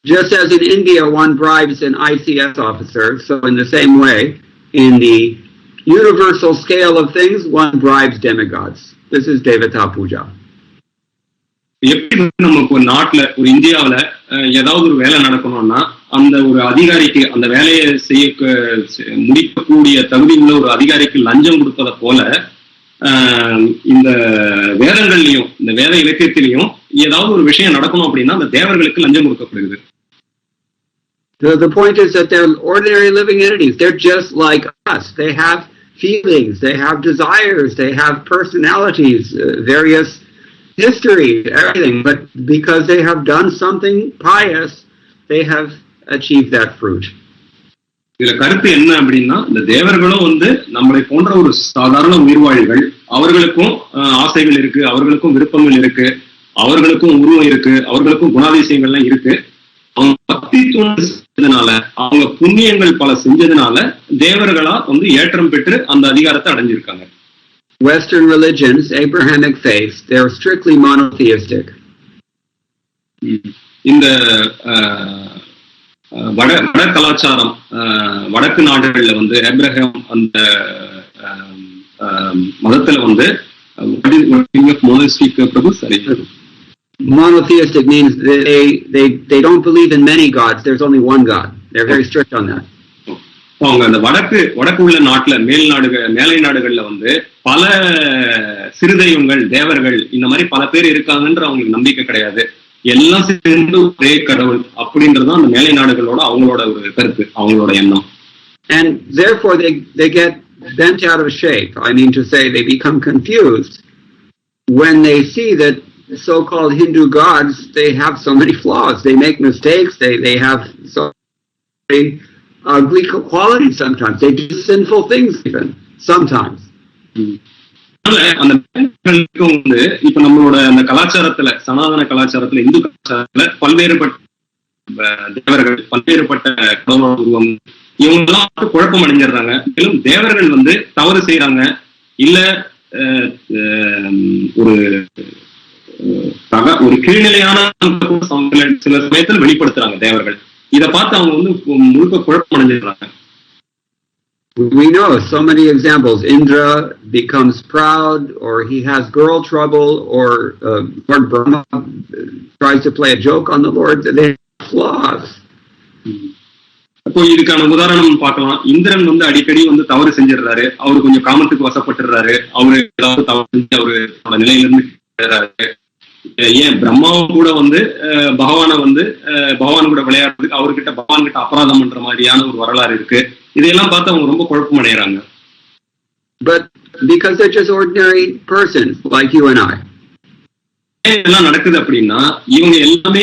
Just as in India one bribes an ICS officer, so in the same way, in the universal scale of things, one bribes demigods. This is Devata Puja. எப்படி நமக்கு ஒரு நாட்டுல ஒரு இந்தியாவில ஏதாவது ஒரு வேலை நடக்கணும்னா அந்த ஒரு அதிகாரிக்கு அந்த வேலையை முடிக்கக்கூடிய தகுதி உள்ள ஒரு அதிகாரிக்கு லஞ்சம் கொடுப்பதை போல இந்த வேதங்கள்லயும் இந்த வேத இலக்கியத்திலையும் ஏதாவது ஒரு விஷயம் நடக்கணும் அப்படின்னா அந்த தேவர்களுக்கு லஞ்சம் கொடுக்கப்படுகிறது. The point is that they're ordinary living entities. They're just like us. They have feelings, they have desires, they have personalities, various history, everything. But because they have done something pious, they have achieved that fruit. இதுல கருத்து என்ன அப்படின்னா இந்த தேவர்களும் நம்மளை போன்ற ஒரு சாதாரண உயிர்வாழிகள், அவர்களுக்கும் ஆசைகள் இருக்கு, அவர்களுக்கும் விருப்பங்கள் இருக்கு, அவர்களுக்கும் உருவம் இருக்கு, அவர்களுக்கும் குணாதிசயங்கள்லாம் இருக்கு. அவங்க பக்தி செஞ்சதுனால, அவங்க புண்ணியங்கள் பல செஞ்சதுனால தேவர்களா ஏற்றம் பெற்று அந்த அதிகாரத்தை அடைஞ்சிருக்காங்க. Western religions, Abrahamic faiths, they're strictly monotheistic. இந்த வட கலாச்சாரம் வடக்கு நாடுகள்ல ஆப்ரஹாம் அந்த மதத்துல பிரபு சரி monotheistic means they don't believe in many gods. There's only one God. They're very strict on that. அவங்க அந்த வடக்கு உள்ள நாட்டுல மேலை நாடுகள்ல பல சிறு தெய்வங்கள் தேவர்கள் இந்த மாதிரி பல பேர் இருக்காங்கன்ற அவங்களுக்கு நம்பிக்கை கிடையாது. எல்லாம் சேர்ந்து ஒரே கடவுள் அப்படின்றதுதான் அந்த மேலை நாடுகளோட அவங்களோட ஒரு கருத்து, அவங்களோட எண்ணம். And therefore they get bent out of shape. I mean to say they become confused when they see that so-called Hindu gods, they have so many flaws. They make mistakes. They have so many ugly qualities sometimes. They do sinful things even sometimes. இப்ப நம்மளோட அந்த கலாச்சாரத்துல, சனாதன கலாச்சாரத்துல, இந்து கலாச்சாரத்துல பல்வேறுபட்ட தேவர்கள், பல்வேறுபட்ட கடவுளோட உருவம், இவங்கெல்லாம் குழப்பம் அடைஞ்சிடுறாங்க. மேலும் தேவர்கள் தவறு செய்யறாங்க, இல்ல ஒரு கீழ்நிலையான சில சமயத்தில் வெளிப்படுத்துறாங்க தேவர்கள். இதை பார்த்து அவங்க முழுக்க குழப்பம் அடைஞ்சிடுறாங்க. We know so many examples. Indra becomes proud, or he has girl trouble, or Lord Brahma tries to play a joke on the Lord. They have flaws. அப்போ இதுக்கான உதாரணம் பார்க்கலாம். இந்திரன் அடிக்கடி தவறு செஞ்சிடுறாரு, அவரு கொஞ்சம் காமத்துக்கு வசப்பட்டுறாரு, அவரு ஏதாவது தவறு செஞ்சு அவரு நிலையிலிருந்து ஏன் பிரம்மாவும் கூட பகவான் கூட விளையாடுறதுக்கு அவர்கிட்ட பகவான் கிட்ட அபராதம் பண்ற மாதிரியான ஒரு வரலாறு இருக்கு. இதையெல்லாம் பார்த்து அவங்க ரொம்ப குழப்பம் அடைகிறாங்க. But because they're just ordinary persons like you and I. இதெல்லாம் நடக்குது அப்படின்னா இவங்க எல்லாமே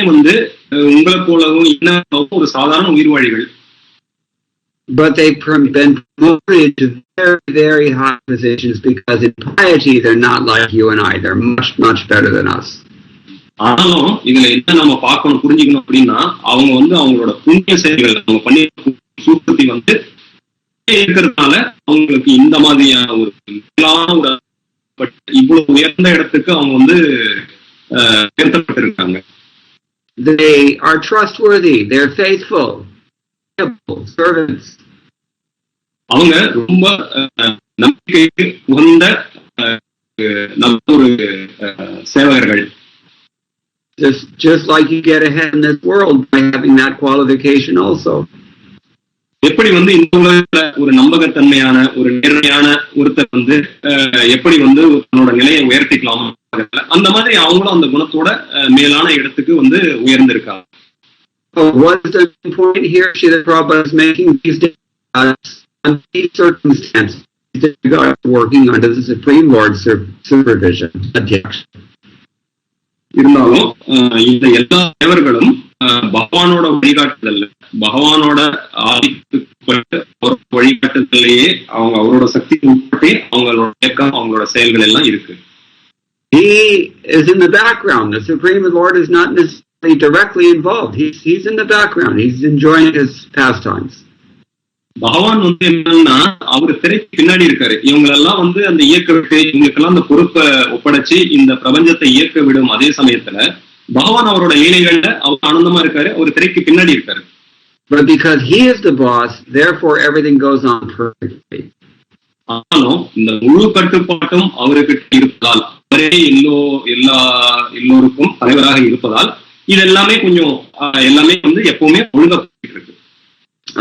உங்களை போலவும் இன்னும் ஒரு சாதாரண உயிர்வாழிகள். But they've been promoted to very, very high positions because in piety they're not like you and I. They're much, much better than us. ஆனாலும் இதுல என்ன நம்ம பார்க்கணும், புரிஞ்சுக்கணும் அப்படின்னா அவங்க அவங்களோட புண்ணிய செயல்கள் அவங்க பண்ணி சூழ்த்தி இருக்கிறதுனால அவங்களுக்கு இந்த மாதிரியான ஒரு இவ்வளவு உயர்ந்த இடத்துக்கு அவங்க உயர்த்தப்பட்டிருக்காங்க. They are trustworthy. They're faithful. Servants. அவங்க ரொம்ப நம்பிக்கைக்கு உகந்த நல்ல ஒரு சேவகர்கள். Just like you get ahead in this world by having that qualification also. எப்படி இந்த உலகத்துல ஒரு நம்பகத்தன்மையான ஒரு நேர்மையான ஒருத்தர் எப்படி தன்னோட நிலையை உயர்த்திக்கலாம், அந்த மாதிரி அவங்களும் அந்த குணத்தோட மேலான இடத்துக்கு உயர்ந்திருக்காங்க. What is the point here Srila Prabhupada is making these days? Under these circumstances, God is working under the Supreme Lord's supervision. இருந்தாலும் இந்த எல்லா தேவர்களும் பகவானோட வழிகாட்டுதல், பகவானோட ஆதிக்கப்பட்டு வழிகாட்டுதலையே அவங்க அவரோட சக்தி உட்பட்டே அவங்களோட இயக்கம், அவங்களோட செயல்கள் எல்லாம் இருக்கு. He is in the background. The Supreme Lord is not necessarily directly involved. He's in the background. He's enjoying his pastimes. பகவான் என்னன்னா அவரு திரைக்கு பின்னாடி இருக்காரு. இவங்களெல்லாம் அந்த இயக்க விட்டு இவங்களுக்கெல்லாம் அந்த பொறுப்பை ஒப்படைச்சு இந்த பிரபஞ்சத்தை இயக்க விடும் அதே சமயத்துல பகவான் அவரோட லீலைகள்ல அவர் ஆனந்தமா இருக்காரு, அவர் திரைக்கு பின்னாடி இருக்காரு. But because he is the boss, therefore everything goes on perfectly. ஆனாலும் இந்த முழு கட்டுப்பாட்டும் அவருக்கு இருப்பதால், அவரே எல்லோருக்கும் தலைவராக இருப்பதால் இது எல்லாமே கொஞ்சம் எல்லாமே வந்து எப்பவுமே ஒழுங்கப்பட்டு இருக்கு.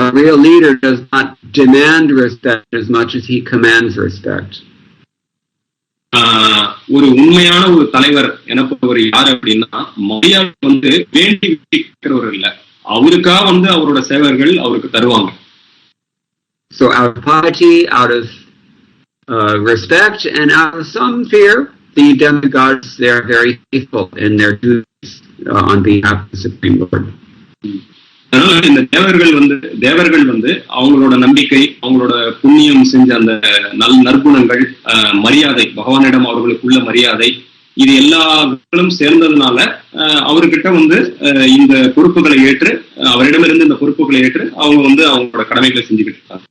A real leader does not demand respect as much as he commands respect. ஒரு உண்மையான ஒரு தலைவர் எனப்படுவர் யார் அப்படின்னா, மரியாதை வந்து வேண்டி விட்டிருக்கிறவர் இல்ல, அவருக்கா வந்து அவரோட சேவர்கள் அவருக்கு தருவாங்க. So out of piety, out of respect, and out of some fear, the demigods, they are very faithful in their duties on behalf of the Supreme Lord. அதனால இந்த தேவர்கள் வந்து அவங்களோட நம்பிக்கை, அவங்களோட புண்ணியம் செஞ்ச அந்த நற்குணங்கள், மரியாதை, பகவானிடம் அவர்களுக்குள்ள மரியாதை, இது எல்லாங்களும் சேர்ந்ததுனால அவர்கிட்ட வந்து இந்த பொறுப்புகளை ஏற்று, அவரிடமிருந்து இந்த பொறுப்புகளை ஏற்று அவங்க வந்து அவங்களோட கடமைகளை செஞ்சுக்கிட்டு இருக்காங்க.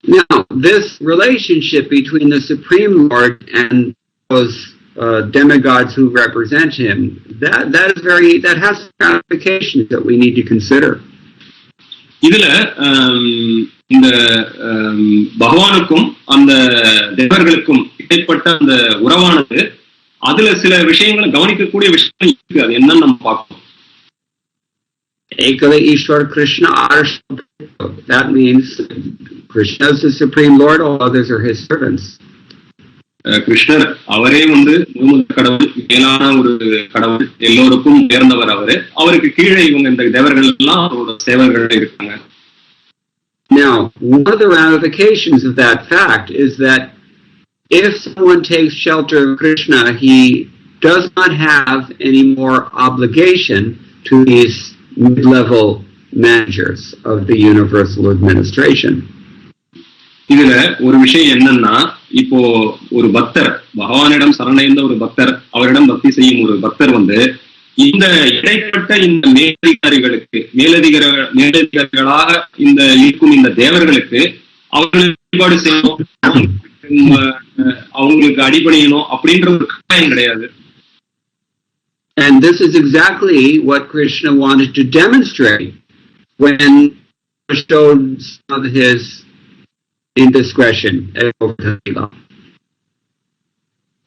Now, this relationship between the Supreme Lord and those demigods who represent him, that has ramifications that we need to consider. இதுல இந்த பகவானுக்கும் அந்த தேவர்களுக்கும் இடைப்பட்ட அந்த உறவானது, அதுல சில விஷயங்களை கவனிக்கக்கூடிய விஷயங்கள் இருக்கு. அது என்னன்னு நம்ம பார்க்கணும். Ekala Ishwar Krishna Arshad. That means Krishna is the Supreme Lord, all others are his servants. கிருஷ்ணர் அவரே வந்து கடவுள், மேலான ஒரு கடவுள், எல்லோருக்கும் உயர்ந்தவர் அவரு. அவருக்கு கீழே இவங்க இந்த தேவர்கள் எல்லாம் அவரோட சேவர்கள் இருக்காங்க. Now, one of the ramifications of that fact is that if someone takes shelter of Krishna, he does not have any more obligation to these mid-level managers of the universal administration. இதுல ஒரு விஷயம் என்னன்னா, இப்போ ஒரு பக்தர், பகவானிடம் சரணடைந்த ஒரு பக்தர், அவரிடம் பக்தி செய்யும் ஒரு பக்தர் வந்து இந்த இடைப்பட்ட இந்த மேலதிகாரிகளாக இந்த இருக்கும் இந்த தேவர்களுக்கு அவர்களுக்கு வழிபாடு செய்யணும், அவங்களுக்கு அடிபணியணும் அப்படின்ற ஒரு கட்டாயம் கிடையாது. And this is exactly what Krishna wanted to demonstrate when he showed some of his indiscretion.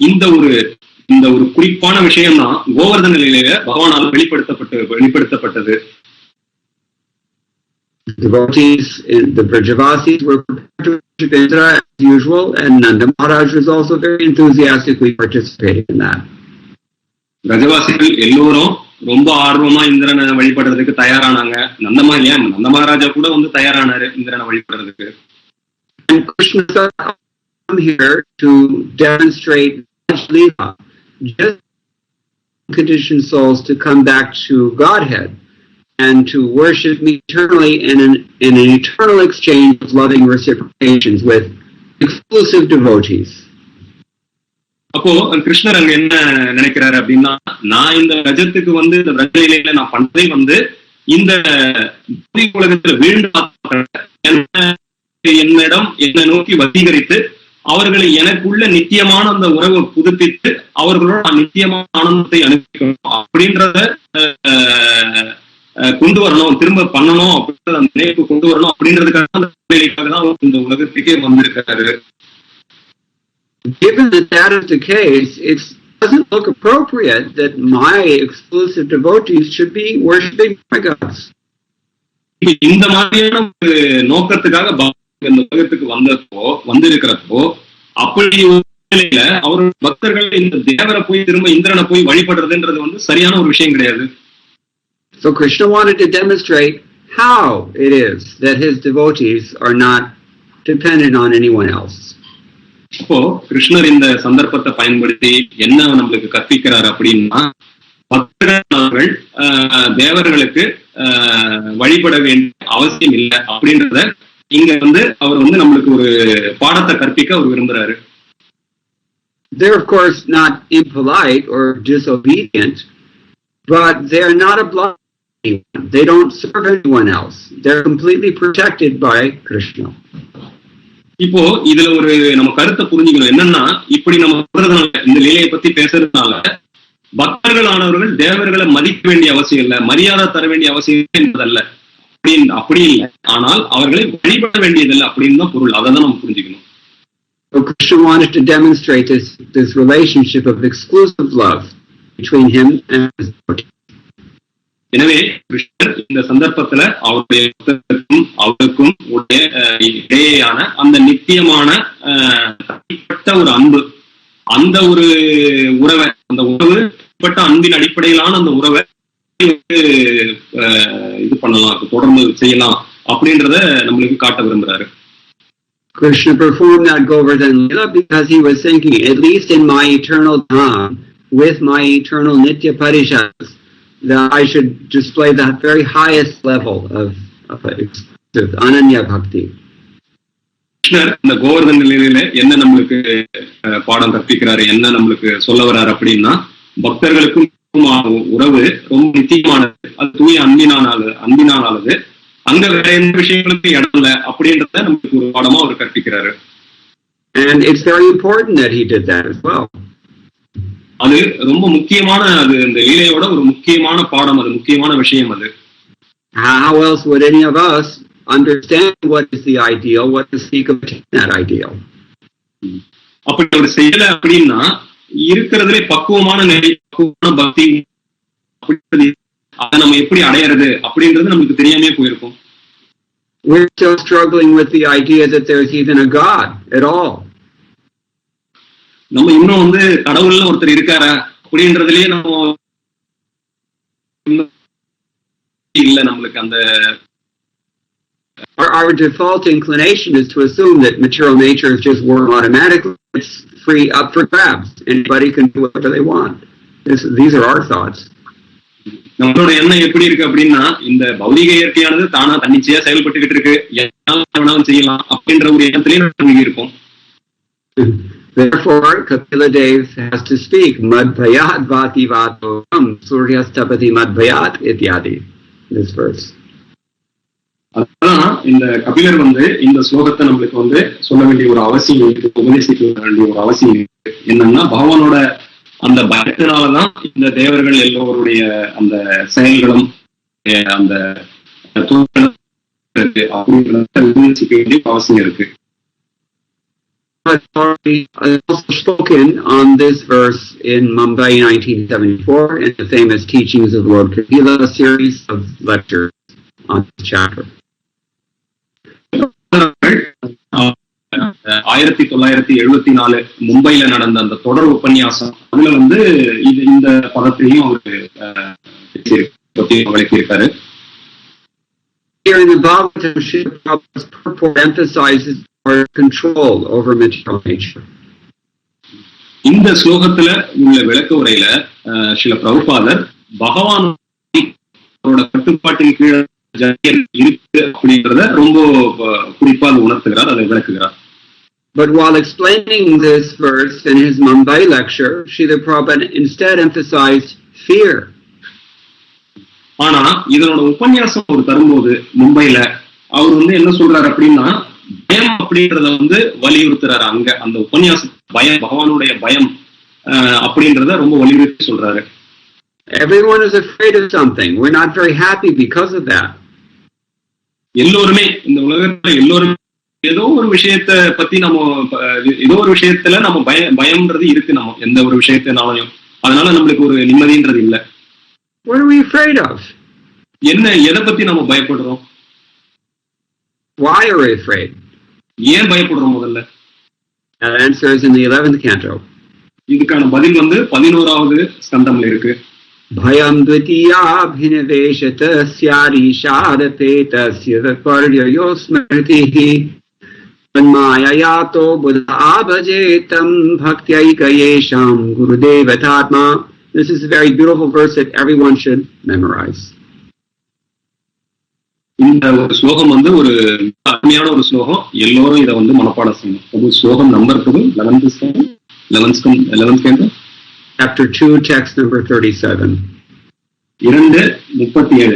இந்த ஒரு குறிப்பான விஷயம் தான் கோவர்தன நிலையில பகவானால் வெளிப்படுத்தப்பட்டது. Devotees, the Brajavasis were prepared to worship Indra as usual, and Nanda Maharaj was also very enthusiastically participating in that. பிரஜவாசிகள் எல்லோரும் ரொம்ப ஆர்வமா இந்திரனை வழிபடுறதுக்கு தயாரானாங்க. நந்த மகாராஜா கூட வந்து தயாரானாரு இந்திரனை வழிபடுறதுக்கு. And Krishna come here to demonstrate Leela, just conditioned souls to come back to Godhead and to worship me eternally in an eternal exchange of loving reciprocations with exclusive devotees. அப்போ கிருஷ்ணர் அங்க என்ன நினைக்கிறாரு அப்படின்னா, நான் இந்த ரஜத்துக்கு வந்து இந்த பிரஜையில நான் பண்றதை வந்து இந்த உலகத்துல வீழ்ந்து என்னிடம் என்னை நோக்கி வசீகரித்து அவர்களை எனக்குள்ள நித்தியமான அந்த உறவை புதுப்பித்து அவர்களோட நித்தியமான ஆனந்தத்தை அனுப்பிக்கணும் அப்படின்றத கொண்டு வரணும், திரும்ப பண்ணணும் அப்படின்றத அந்த நினைப்பு கொண்டு வரணும் அப்படின்றதுக்காக தான் இந்த உலகத்துக்கே வந்திருக்காரு. Given that that is the case, it doesn't look appropriate that my exclusive devotees should be worshipping my gods. இந்த மாதிரியான ஒரு நோக்கத்துக்காக இந்த உலகத்துக்கு வந்திருக்கிறப்போ அப்படி அவரோட பக்தர்கள் இந்த தேவரை போய் திரும்ப இந்திரனை போய் வழிபடுறதுன்றது வந்து சரியான ஒரு விஷயம் கிடையாது. So Krishna wanted to demonstrate how it is that his devotees are not dependent on anyone else. இப்போ கிருஷ்ணர் இந்த சந்தர்ப்பத்தை பயன்படுத்தி என்ன நம்மளுக்கு கற்பிக்கிறார் அப்படின்னா, பக்தர்கள் தேவர்களுக்கு வழிபட வேண்டிய அவசியம் இல்லை அப்படின்றத இங்க வந்து அவர் வந்து நம்மளுக்கு ஒரு பாடத்தை கற்பிக்க அவர் விரும்புறாரு. They're of course not impolite or disobedient, but they're not obliged to anyone. They don't serve anyone else. They're completely protected by Krishna. இப்போ இதுல ஒரு நம்ம கருத்தை புரிஞ்சுக்கணும். என்னன்னா, இப்படி நம்ம சொல்றதுனால, இந்த லீலையை பத்தி பேசுறதுனால பக்தர்களானவர்கள் தேவர்களை மதிக்க வேண்டிய அவசியம் இல்லை, மரியாதை தர வேண்டிய அவசியம் என்பதல்ல, அப்படி இல்லை. ஆனால் அவர்களை வழிபட வேண்டியதில்லை அப்படின்னு தான் பொருள். அதை தான் நம்ம புரிஞ்சுக்கணும். So Krishna wanted to demonstrate this relationship of exclusive love between him and his devotee. எனவே கிருஷ்ணர் இந்த சந்தர்ப்பத்துல அவருடைய அவருக்கும் இடையேயான அந்த நித்தியமான தனிப்பட்ட ஒரு அன்பு, அந்த ஒரு உறவை, அந்த உறவு தனிப்பட்ட அன்பின் அடிப்படையிலான அந்த உறவை இது பண்ணலாம், தொடர்ந்து செய்யலாம் அப்படின்றத நம்மளுக்கு காட்ட விரும்புறாரு. Krishna performed that Govardhan Lila because he was thinking, at least in my eternal Dham, with my eternal Nitya Parishads, that I should display the very highest level of Ananya Bhakti. கிருஷ்ணர் இந்த கோவர்தன் நிலையில என்ன நம்மளுக்கு பாடம் கற்பிக்கிறாரு, என்ன நம்மளுக்கு சொல்ல வர்றாரு அப்படின்னா, பக்தர்களுக்கும் உறவு ரொம்ப நிச்சயமானது, அது தூய அன்பினானது, அங்க வேற எந்த விஷயங்களுக்கு இடம் இல்லை அப்படின்றத நமக்கு ஒரு பாடமா அவர் கற்பிக்கிறாரு. And it's very important that he did that as well. அது ரொம்ப முக்கியமான, அது இந்த லீலையோட ஒரு முக்கியமான பாடம், அது முக்கியமான விஷயம். அது how else would any of us understand what is the ideal, what is seek obtain that ideal? அப்படி ஒரு செய்யல அப்படின்னா இருக்கிறதுலே பக்குவமான நிலை, பக்குவமான பக்தி அதை நம்ம எப்படி அடையிறது அப்படின்றது நமக்கு தெரியாமே போயிருக்கும். We're still struggling with the idea that there's even a God at all. நம்ம இன்னும் கடவுள்ல ஒருத்தர் இருக்காரா அப்படின்றதுலயே நம்ம இல்ல, நம்மளுக்கு அந்த our default inclination is to assume that material nature is just work automatically, it's free up for grabs, anybody can do whatever they want. These are our thoughts. நம்மளோட எண்ணம் எப்படி இருக்கு அப்படின்னா, இந்த பௌதிக இயற்கையானது தானா தன்னிச்சையா செயல்பட்டுக்கிட்டு இருக்கு, என்னாலும் செய்யலாம் அப்படின்ற ஒரு எண்ணத்திலேயே இருக்கும். Therefore, Kapila Dev has to speak madbhayat vati vatam suryastapati madbhayat ityadi, this verse. அதான் இந்த கபிலர் இந்த ஸ்லோகத்தை நம்மளுக்கு சொல்ல வேண்டிய ஒரு அவசியம் இருக்கு, உபதேசிக்க வேண்டிய ஒரு அவசியம் இருக்கு. என்னன்னா, பகவானோட அந்த பயத்தினாலதான் இந்த தேவர்கள் எல்லோருடைய அந்த செயல்களும் அந்த உபதேசிக்க வேண்டிய அவசியம் இருக்கு. Also spoken on this verse in Mumbai 1974 in the famous Teachings of Lord Kapila series of lectures on this chapter. 1974 மும்பைல நடந்த அந்த தொடர் உபன்யாசம், அதுல இந்த பதத்தையும் அவரு விளக்கியிருக்காரு. Here in the Bhagavatam, Srimad purport emphasizes our control over material nature. இந்த ஸ்லோகத்துல உள்ள விளக்க உரையில ஸ்ரீல பிரபுபாதர் பகவானோட கட்டுப்பாட்டின் கீழே இருக்கு அப்படின்றத ரொம்ப குறிப்பாக உணர்த்துகிறார், அதை விளக்குகிறார். But while explaining this verse in his Mumbai lecture, Srila Prabhupada instead emphasized fear. ஆனா இதனோட உபன்யாசம் அவர் தரும்போது மும்பைல அவர் என்ன சொல்றாரு அப்படின்னா, பயம் அப்படின்றத வலியுறுத்துறாரு. அங்க அந்த உபன்யாசம் பயம், பகவானுடைய பயம் அப்படின்றத ரொம்ப வலியுறுத்தி சொல்றாரு. Everyone is afraid of something. We're not very happy because of that. எல்லோருமே இந்த உலகத்துல எல்லோருமே ஏதோ ஒரு விஷயத்தை பத்தி ஏதோ ஒரு விஷயத்துல நம்ம பயம்ன்றது இருக்கு, நம்ம எந்த ஒரு விஷயத்தினாலையும். அதனால நம்மளுக்கு ஒரு நிம்மதின்றது இல்ல. What are we afraid of? எதை பத்தி நம்ம பயப்படுறோம்? Why are we afraid? ஏன் பயப்படுறோம்? முதல்ல that answer is in the 11th canto. இதுக்கான பதில் 11வது ஸ்கந்தம்ல இருக்கு. Bhayam dvitiyabhinaveshata syarishadapetasya viparyayo smritihi tanmayayato buddha abhajetam bhaktyayikayesham gurudevatatma. This is a very beautiful verse that everyone should memorize. இந்த ஒரு ஸ்லோகம் ஒரு அருமையான ஒரு ஸ்லோகம், எல்லோரும் இதை மனப்பாடம் செய்யணும். ஒரு ஸ்லோகம் number 11th canto. Chapter 2, text number 37. 2:37,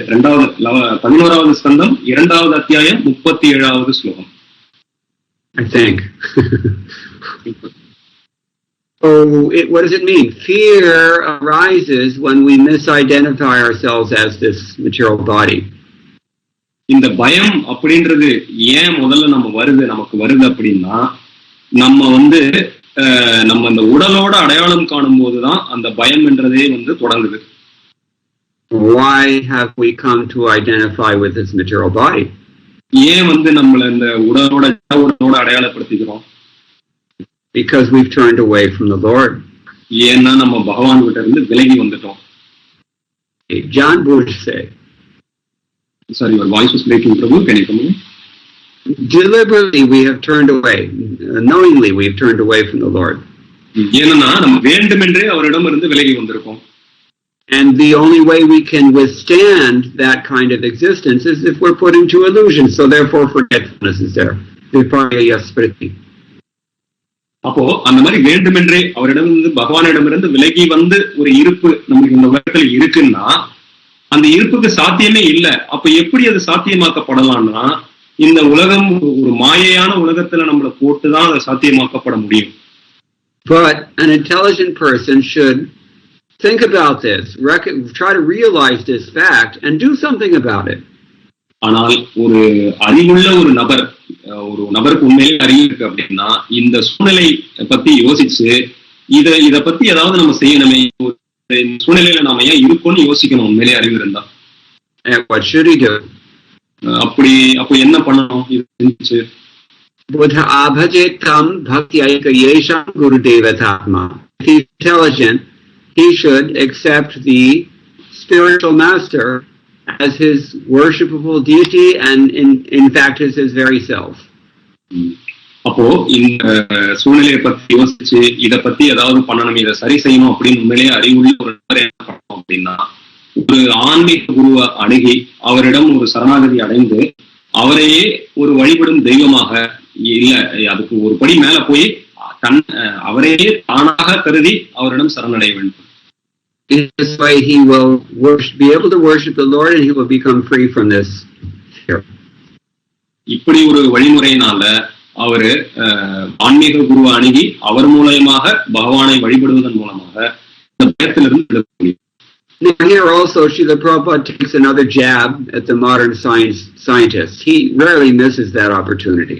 11வது ஸ்கந்தம் 2வது அத்தியாயம் 37வது ஸ்லோகம். I think. So what does it mean? Fear arises when we misidentify ourselves as this material body. இந்த பயம் அப்படின்றது ஏன் முதல்ல நமக்கு வருது அப்படின்னா, நம்ம நம்ம அந்த உடலோட அடையாளம் காணும் போதுதான் அந்த பயம் என்றதே தொடங்குது. Why have we come to identify with this material body? ஏன் நம்மள இந்த உடலோட அடையாளப்படுத்திக்கிறோம்? Because we've turned away from the Lord. ஏன்னா நம்ம பகவான் கிட்ட இருந்து விலகி வந்துட்டோம். John Bush said. Sorry, your voice was breaking, Prabhu. Can you come in? Deliberately we have turned away. Knowingly we have turned away from the Lord. ஏன்னா நம்ம வேண்டுமென்றே அவரிடம் இருந்து விலகி வந்திருக்கோம். And the only way we can withstand that kind of existence is if we're put into illusion. So therefore forgetfulness is there. அப்போ அந்த மாதிரி வேண்டுமென்றே அவரிடமிருந்து பகவானிடமிருந்து விலகி வந்து ஒரு இருப்பு நமக்கு இந்த உலகத்துல இருக்குன்னா அந்த இருப்புக்கு சாத்தியமே இல்லை. அப்ப எப்படி அது சாத்தியமாக்கப்படலாம்னா இந்த உலகம் ஒரு மாயையான உலகத்துல நம்மளை போட்டுதான் அதை சாத்தியமாக்கப்பட முடியும். But an intelligent person should think about this, try to realize this fact and do something about it. ஆனால் ஒரு அறிவுள்ள ஒரு நபருக்கு உண்மையிலே அறிவு இருக்கு அப்படின்னா இந்த சூழ்நிலை பத்தி யோசிச்சு இத பத்தி ஏதாவது நம்ம செய்யணுமே, சூழ்நிலையில நாம ஏன் இருக்கோம்னு யோசிக்கணும். உண்மையிலே அறிவு இருந்தா what should he do? அப்போ என்ன பண்ணணும்? இது செஞ்சு buddha abhajetam bhakti aikayesha gurudevatatma. If he's intelligent, he should accept the spiritual master as his worshipable deity and in fact is his very self. அப்போ இந்த சூழ்நிலையை பத்தி யோசிச்சு இத பத்தி ஏதாவது பண்ணணும், இதை சரி செய்யணும் அப்படின்னு உண்மையிலேயே அறிவுள்ள ஒரு நபர் என்ன பண்ணணும் அப்படின்னா ஒரு ஆன்மீக குருவை அணுகி அவரிடம் ஒரு சரணாகதி அடைந்து அவரையே ஒரு வழிபடும் தெய்வமாக, இல்ல அதுக்கு ஒரு படி மேல போய் அவரையே தானாக கருதி அவரிடம் சரணடைய வேண்டும். In this way he will be able to worship the Lord and he will become free from this fear. இப்படி ஒரு வழிமுறையினால அவரு ஆன்மீக குருவை அணுகி அவர் மூலமாக பகவானை வழிபடுவதன் மூலமாக இந்த பயத்திலிருந்து விடுதலை முடியும். Now here also Srila Prabhupada takes another jab at the modern scientists. He rarely misses that opportunity.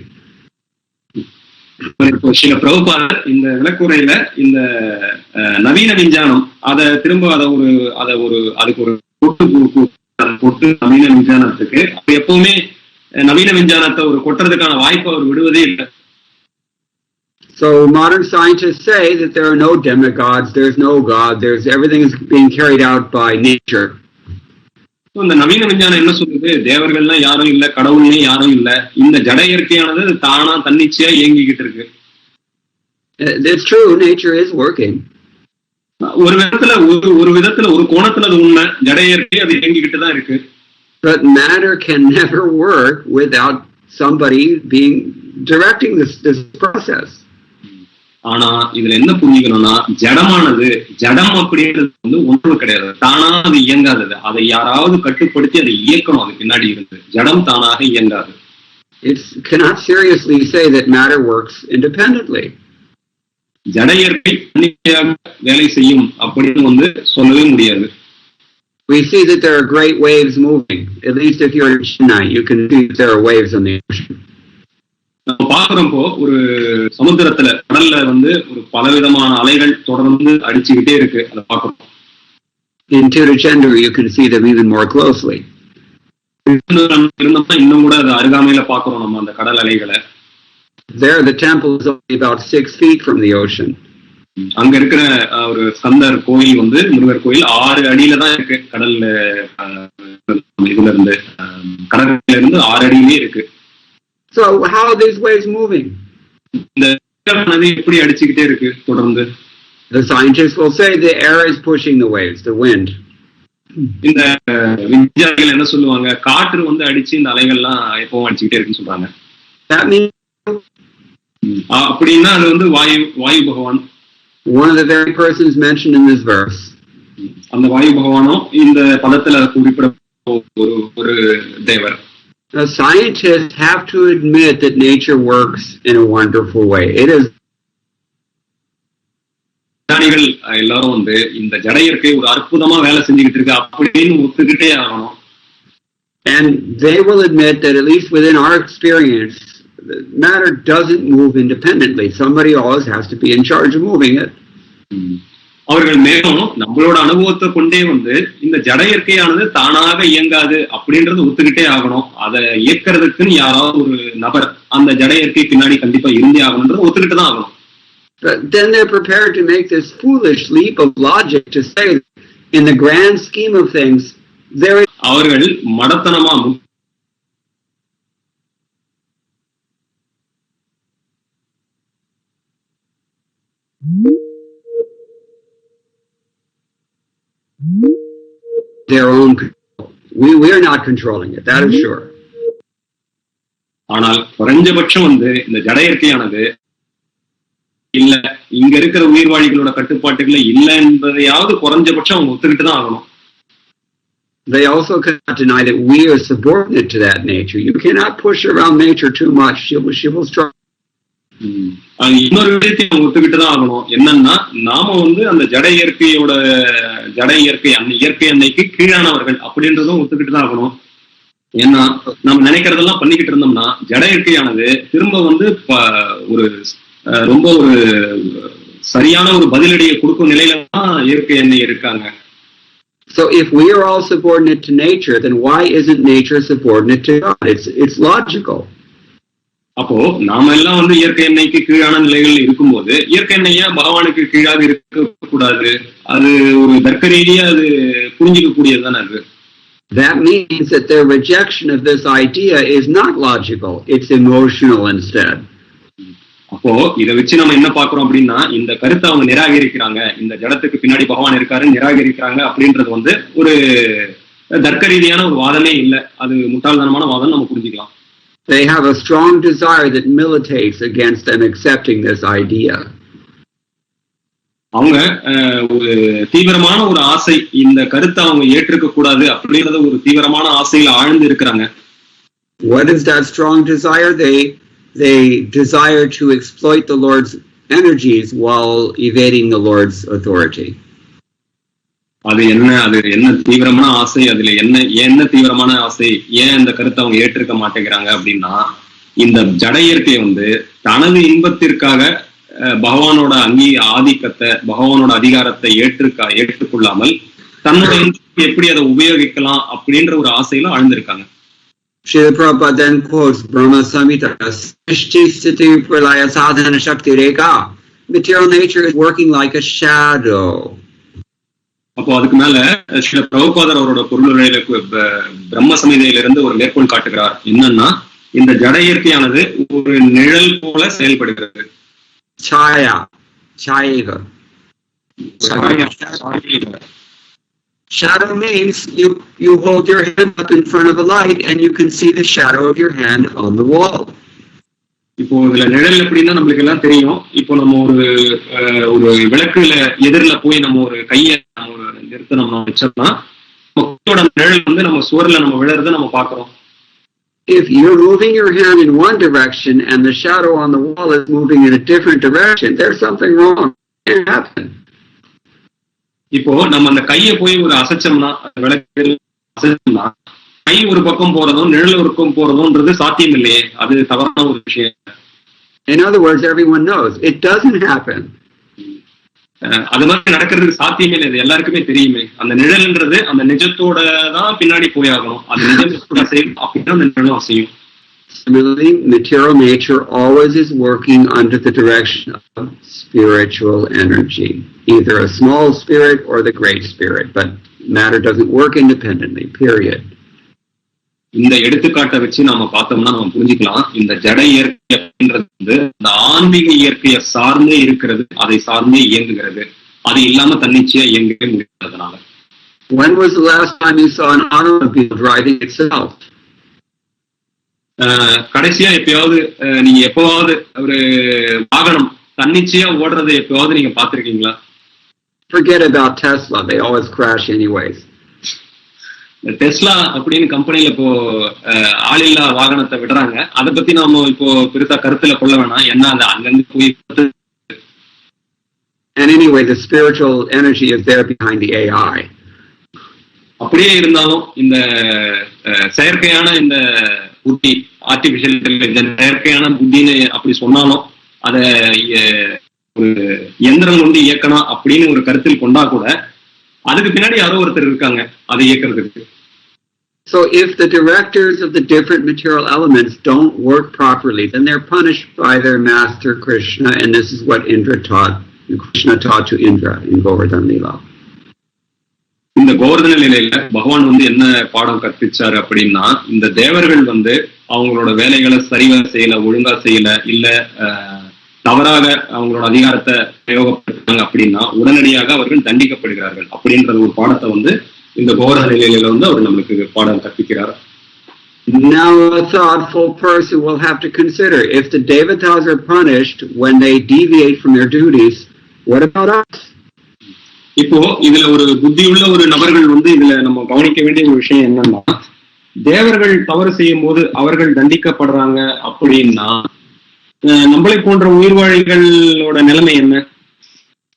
Srila பிரபுபாதர் இந்த விளக்குறையில இந்த நவீன விஞ்ஞானம் திரும்ப அதுக்கு ஒரு கொட்டு நவீன விஞ்ஞானத்துக்கு எப்பவுமே நவீன விஞ்ஞானத்தை ஒரு கொட்டுறதுக்கான வாய்ப்பு அவர் விடுவதே இல்லை. So modern scientists say that there are no demigods, there's no God, everything is being carried out by nature. இந்த நவீன விஞ்ஞானம் என்ன சொல்லுது? தேவர்கள்லாம் யாரும் இல்ல, கடவுள்னே யாரும் இல்ல, இந்த ஜட இயற்கையானது தானா தன்னிச்சையா இயங்கிக்கிட்டு இருக்கு. It's true, nature is working. ஒரு விதத்துல ஒரு கோணத்துல அது உண்மை, ஜட இயற்கை அது இயங்கிக்கிட்டு தான் இருக்கு. But matter can never work without somebody directing this process. ஆனா இதுல என்ன புரிஞ்சுக்கணும்னா ஜடம் அப்படின்றது ஒன்று கிடையாது, தானா அது இயங்காதது. அதை யாராவது கட்டுப்படுத்தி அதை இயக்கணும், அது பின்னாடி இருந்து. ஜடம் தானாக இயங்காது. It cannot seriously say that matter works independently. ஜட இயற்கை தன்னிச்சையாக வேலை செய்யும் அப்படின்னு சொல்லவே முடியாது. We see that there are great waves moving. At least if you're in Chennai, you can see that there are waves on the ocean. நம்ம பாக்குறப்போ ஒரு சமுத்திரத்துல கடல்ல ஒரு பலவிதமான அலைகள் தொடர்ந்து அடிச்சுக்கிட்டே இருக்கு, அதை பாக்குறோம். In Tiruchendur, you can see them even more closely. இருந்தோம்னா இன்னும் கூட அது அருகாமையில பாக்குறோம் நம்ம அந்த கடல் அலைகளை. There, the temple is only about 6 feet from the ocean. அங்க இருக்கிற ஒரு ஸ்கந்தர் கோயில் முருகர் கோயில் 6 அடியில தான் இருக்கு. கடல்ல இதுல இருந்து கடல்ல இருந்து 6 அடியிலே இருக்கு. So how are these waves moving? இந்த நதி எப்படி அடிச்சுக்கிட்டே இருக்கு தொடர்ந்து? The scientists will say the air is pushing the waves, the wind. இந்த விஞ்ஞானிகள் என்ன சொல்லுவாங்க? காற்று அடிச்சு இந்த அலைகள்லாம் எப்பவும் அடிச்சுக்கிட்டே இருக்குன்னு சொல்றாங்க. That means அப்படின்னா அது வாயு பகவான். One of the very persons mentioned in this verse. அந்த வாயு பகவானும் இந்த பதத்துல குறிப்பிட ஒரு தேவர். The scientists have to admit that nature works in a wonderful way. It is ஞானிகள் எல்லாரும் வந்து இந்த ஜட இயற்கை ஒரு அற்புதமா வேலை செஞ்சுக்கிட்டு இருக்கு அப்படின்னு ஒத்துக்கிட்டே ஆகணும். And they will admit that at least within our experience, matter doesn't move independently. Somebody always has to be in charge of moving it. அவர்கள் மேலும் நம்மளோட அனுபவத்தை கொண்டே வந்து இந்த ஜட இயற்கையானது தானாக இயங்காது அப்படின்றது ஒத்துக்கிட்டே ஆகணும். அதை இயக்கிறதுக்குன்னு யாராவது ஒரு நபர் அந்த ஜட இயற்கை பின்னாடி கண்டிப்பா இருந்தே ஆகணும்ன்றது ஒத்துக்கிட்டு தான் ஆகணும். But then they're prepared to make this foolish leap of logic to say, in the grand scheme of things, there is... அவர்கள் மடத்தனமா their own control. We are not controlling it, that is sure. ஆனால் குறைஞ்சபட்சம் வந்து இந்த ஜட இயற்கையானது இல்ல இங்க இருக்கிற உயிர்வாழிகளோட கட்டுப்பாட்டுகளை இல்ல என்பதையாவது குறைஞ்சபட்சம் அவங்க ஒத்துக்கிட்டு தான் ஆகணும். They also cannot deny that we are subordinate to that nature. You cannot push around nature too much. She will struggle. இன்னொரு விஷயத்தையும் ஒத்துக்கிட்டு தான் ஆகணும். என்னன்னா நாம வந்து அந்த ஜட இயற்கை இயற்கை அன்னைக்கு கீழானவர்கள் அப்படின்றதும் ஒத்துக்கிட்டு தான் ஆகணும். ஏன்னா நம்ம நினைக்கிறதெல்லாம் பண்ணிக்கிட்டு இருந்தோம்னா ஜட இயற்கையானது திரும்ப வந்து ஒரு ரொம்ப ஒரு சரியான ஒரு பதிலடியை கொடுக்கும் நிலையில தான் இயற்கை எண்ணெய் இருக்காங்க. So if we are all subordinate to nature, then why isn't nature subordinate to God? It's logical. அப்போ நாம எல்லாம் வந்து இயற்கை எண்ணெய்க்கு கீழான நிலைகள் இருக்கும்போது இயற்கை எண்ணெய்யா பகவானுக்கு கீழாக இருக்க கூடாது. அது ஒரு தர்க்க ரீதியா அது புரிஞ்சிக்க கூடியதுதானே அது. That means that their rejection of this idea is not logical. It's emotional instead. அப்போ இதை வச்சு நம்ம என்ன பாக்குறோம் அப்படின்னா இந்த கருத்தை அவங்க நிராகரிக்கிறாங்க. இந்த ஜடத்துக்கு பின்னாடி பகவான் இருக்காரு நிராகரிக்கிறாங்க அப்படின்றது வந்து ஒரு தர்க்க ரீதியான ஒரு வாதமே இல்லை. அது முட்டாள்தனமான வாதம் நம்ம புரிஞ்சுக்கலாம். They have a strong desire that militates against them accepting this idea. அவங்க ஒரு தீவிரமான ஒரு ஆசை இந்த கருத்தை அவங்க ஏற்றுக்க கூடாது அப்படின்றத ஒரு தீவிரமான ஆசையில ஆழ்ந்து இருக்கிறாங்க. What is that strong desire? They desire to exploit the Lord's energies while evading the Lord's authority. அது என்ன தீவிரமான ஆசை, அதுல என்ன தீவிரமான ஆசை, ஏன் இந்த கருத்தை அவங்க ஏற்றுக்க மாட்டேங்கிறாங்க அப்படின்னா இந்த ஜட இயற்கையை வந்து தனது இன்பத்திற்காக பகவானோட ஆதிக்கத்தை பகவானோட அதிகாரத்தை ஏற்றுக்கொள்ளாமல் தன்னோட இன்பத்தை எப்படி அதை உபயோகிக்கலாம் அப்படின்ற ஒரு ஆசையில ஆழ்ந்திருக்காங்க. Srila Prabhupada then quotes Brahma Samhita, Srishti Sthiti Pralaya Sadhana Shakti Rekha. Material nature is working like a shadow. அப்போ அதுக்கு மேல ஸ்ரீல பிரபுபாதர் அவரோட பொருளுரையில பிரம்ம சமிதையிலிருந்து ஒரு மேற்கோள் காட்டுகிறார். என்னன்னா இந்த ஜட இயற்கையானது ஒரு நிழல் போல செயல்படுகிறது. Shadow means you hold your hand up in front of a light and you can see the shadow of your hand on the wall. இப்போ இதுல நிழல் எப்படின்னா நம்மளுக்கு எல்லாம் தெரியும். இப்போ நம்ம ஒரு விளக்குல எதிரில போய் நம்ம ஒரு கையை நம்ம ஒரு நிறுத்த நம்ம வச்சோம்னா நிழல் வந்து நம்ம சுவர்ல நம்ம விழறத நம்ம பாக்குறோம். If you're moving your hand in one direction and the shadow on the wall is moving in a different direction, there's something wrong. It can't happen. இப்போ நம்ம அந்த கையை போய் ஒரு அசைச்சோம்னா விளக்கு அசைச்சோம்னா கை ஒரு பக்கம் போறதும் நிழல் ஒரு பக்கம் போறதும்ன்றது சாத்தியம் இல்லையே, அது தவறான ஒரு விஷயம். In other words, everyone knows it doesn't happen. அது மாதிரி நடக்கிறதுக்கு சாத்தியமே இல்லை, இது எல்லாருக்குமே தெரியுமே. அந்த நிழல்ன்றது அந்த நிஜத்தோட தான் பின்னாடி போயாகணும். அது நிஜம் செய்யும் அப்படின்னா அந்த நிழலும் செய்யும். Similarly, material nature always is working under the direction of spiritual energy, either a small spirit or the great spirit, but matter doesn't work independently, period. இந்த எடுத்துக்காட்டை வச்சு நாம பார்த்தோம்னா நம்ம புரிஞ்சுக்கலாம் இந்த ஜட இயற்கை அப்படின்றது வந்து இந்த ஆன்மீக இயற்கையை சார்ந்தே இருக்கிறது, அதை சார்ந்தே இயங்குகிறது. அது இல்லாம தன்னிச்சையா இயங்கவே முடியாததுனால. When was the last time you saw an automobile driving itself? கடைசியா எப்பயாவது ஒரு வாகனம் தன்னிச்சையா ஓடுறதை எப்பயாவது நீங்க பாத்திருக்கீங்களா? Forget about Tesla, they always crash anyways. Tesla அப்படின்னு கம்பெனில இப்போ ஆளில்லா வாகனத்தை விடுறாங்க. அதை பத்தி நாம இப்போ பெருசா கருத்துல கொள்ள வேணாம். ஏன்னா அது அங்கிருந்து போய் And anyway, the spiritual energy is there behind the AI. அப்படியே இருந்தாலும் இந்த செயற்கையான இந்த புத்தி, ஆர்டிபிஷியல் இன்டெலிஜென்ஸ் செயற்கையான புத்தின்னு அப்படி சொன்னாலும் அத ஒரு எந்திரம் கொண்டு இயக்கணும் அப்படின்னு ஒரு கருத்தில் கொண்டா கூட அதுக்கு பின்னாடி யாரோ ஒருத்தர் இருக்காங்க அதை இயக்கிறதுக்கு. So if the directors of the different material elements don't work properly, then they're punished by their master Krishna, and this is what Krishna taught to Indra in Govardhan Leela. இந்த கோவர்தன நிலையில பகவான் வந்து என்ன பாடம் கற்பிச்சாரு அப்படின்னா, இந்த தேவர்கள் வந்து அவங்களோட வேலைகளை சரிவா செய்யல, ஒழுங்கா செய்யல, இல்ல தவறாக அவங்களோட அதிகாரத்தை பிரயோகப்படுத்தாங்க அப்படின்னா உடனடியாக அவர்கள் தண்டிக்கப்படுகிறார்கள் அப்படின்ற ஒரு பாடத்தை வந்து இந்த கோவர்தன நிலையில வந்து அவர் நம்மளுக்கு பாடம் கற்பிக்கிறார். Now a thoughtful person will have to consider, if the devatas are punished when they deviate from their duties, what about us? இப்போ இதுல ஒரு புத்தியுள்ள ஒரு நபர்கள் வந்து இதுல நம்ம கவனிக்க வேண்டிய ஒரு விஷயம் என்னன்னா, தேவர்கள் தவறு செய்யும் போது அவர்கள் தண்டிக்கப்படுறாங்க அப்படின்னா நம்மளை போன்ற உயிர்வாழிகளோட நிலைமை என்ன?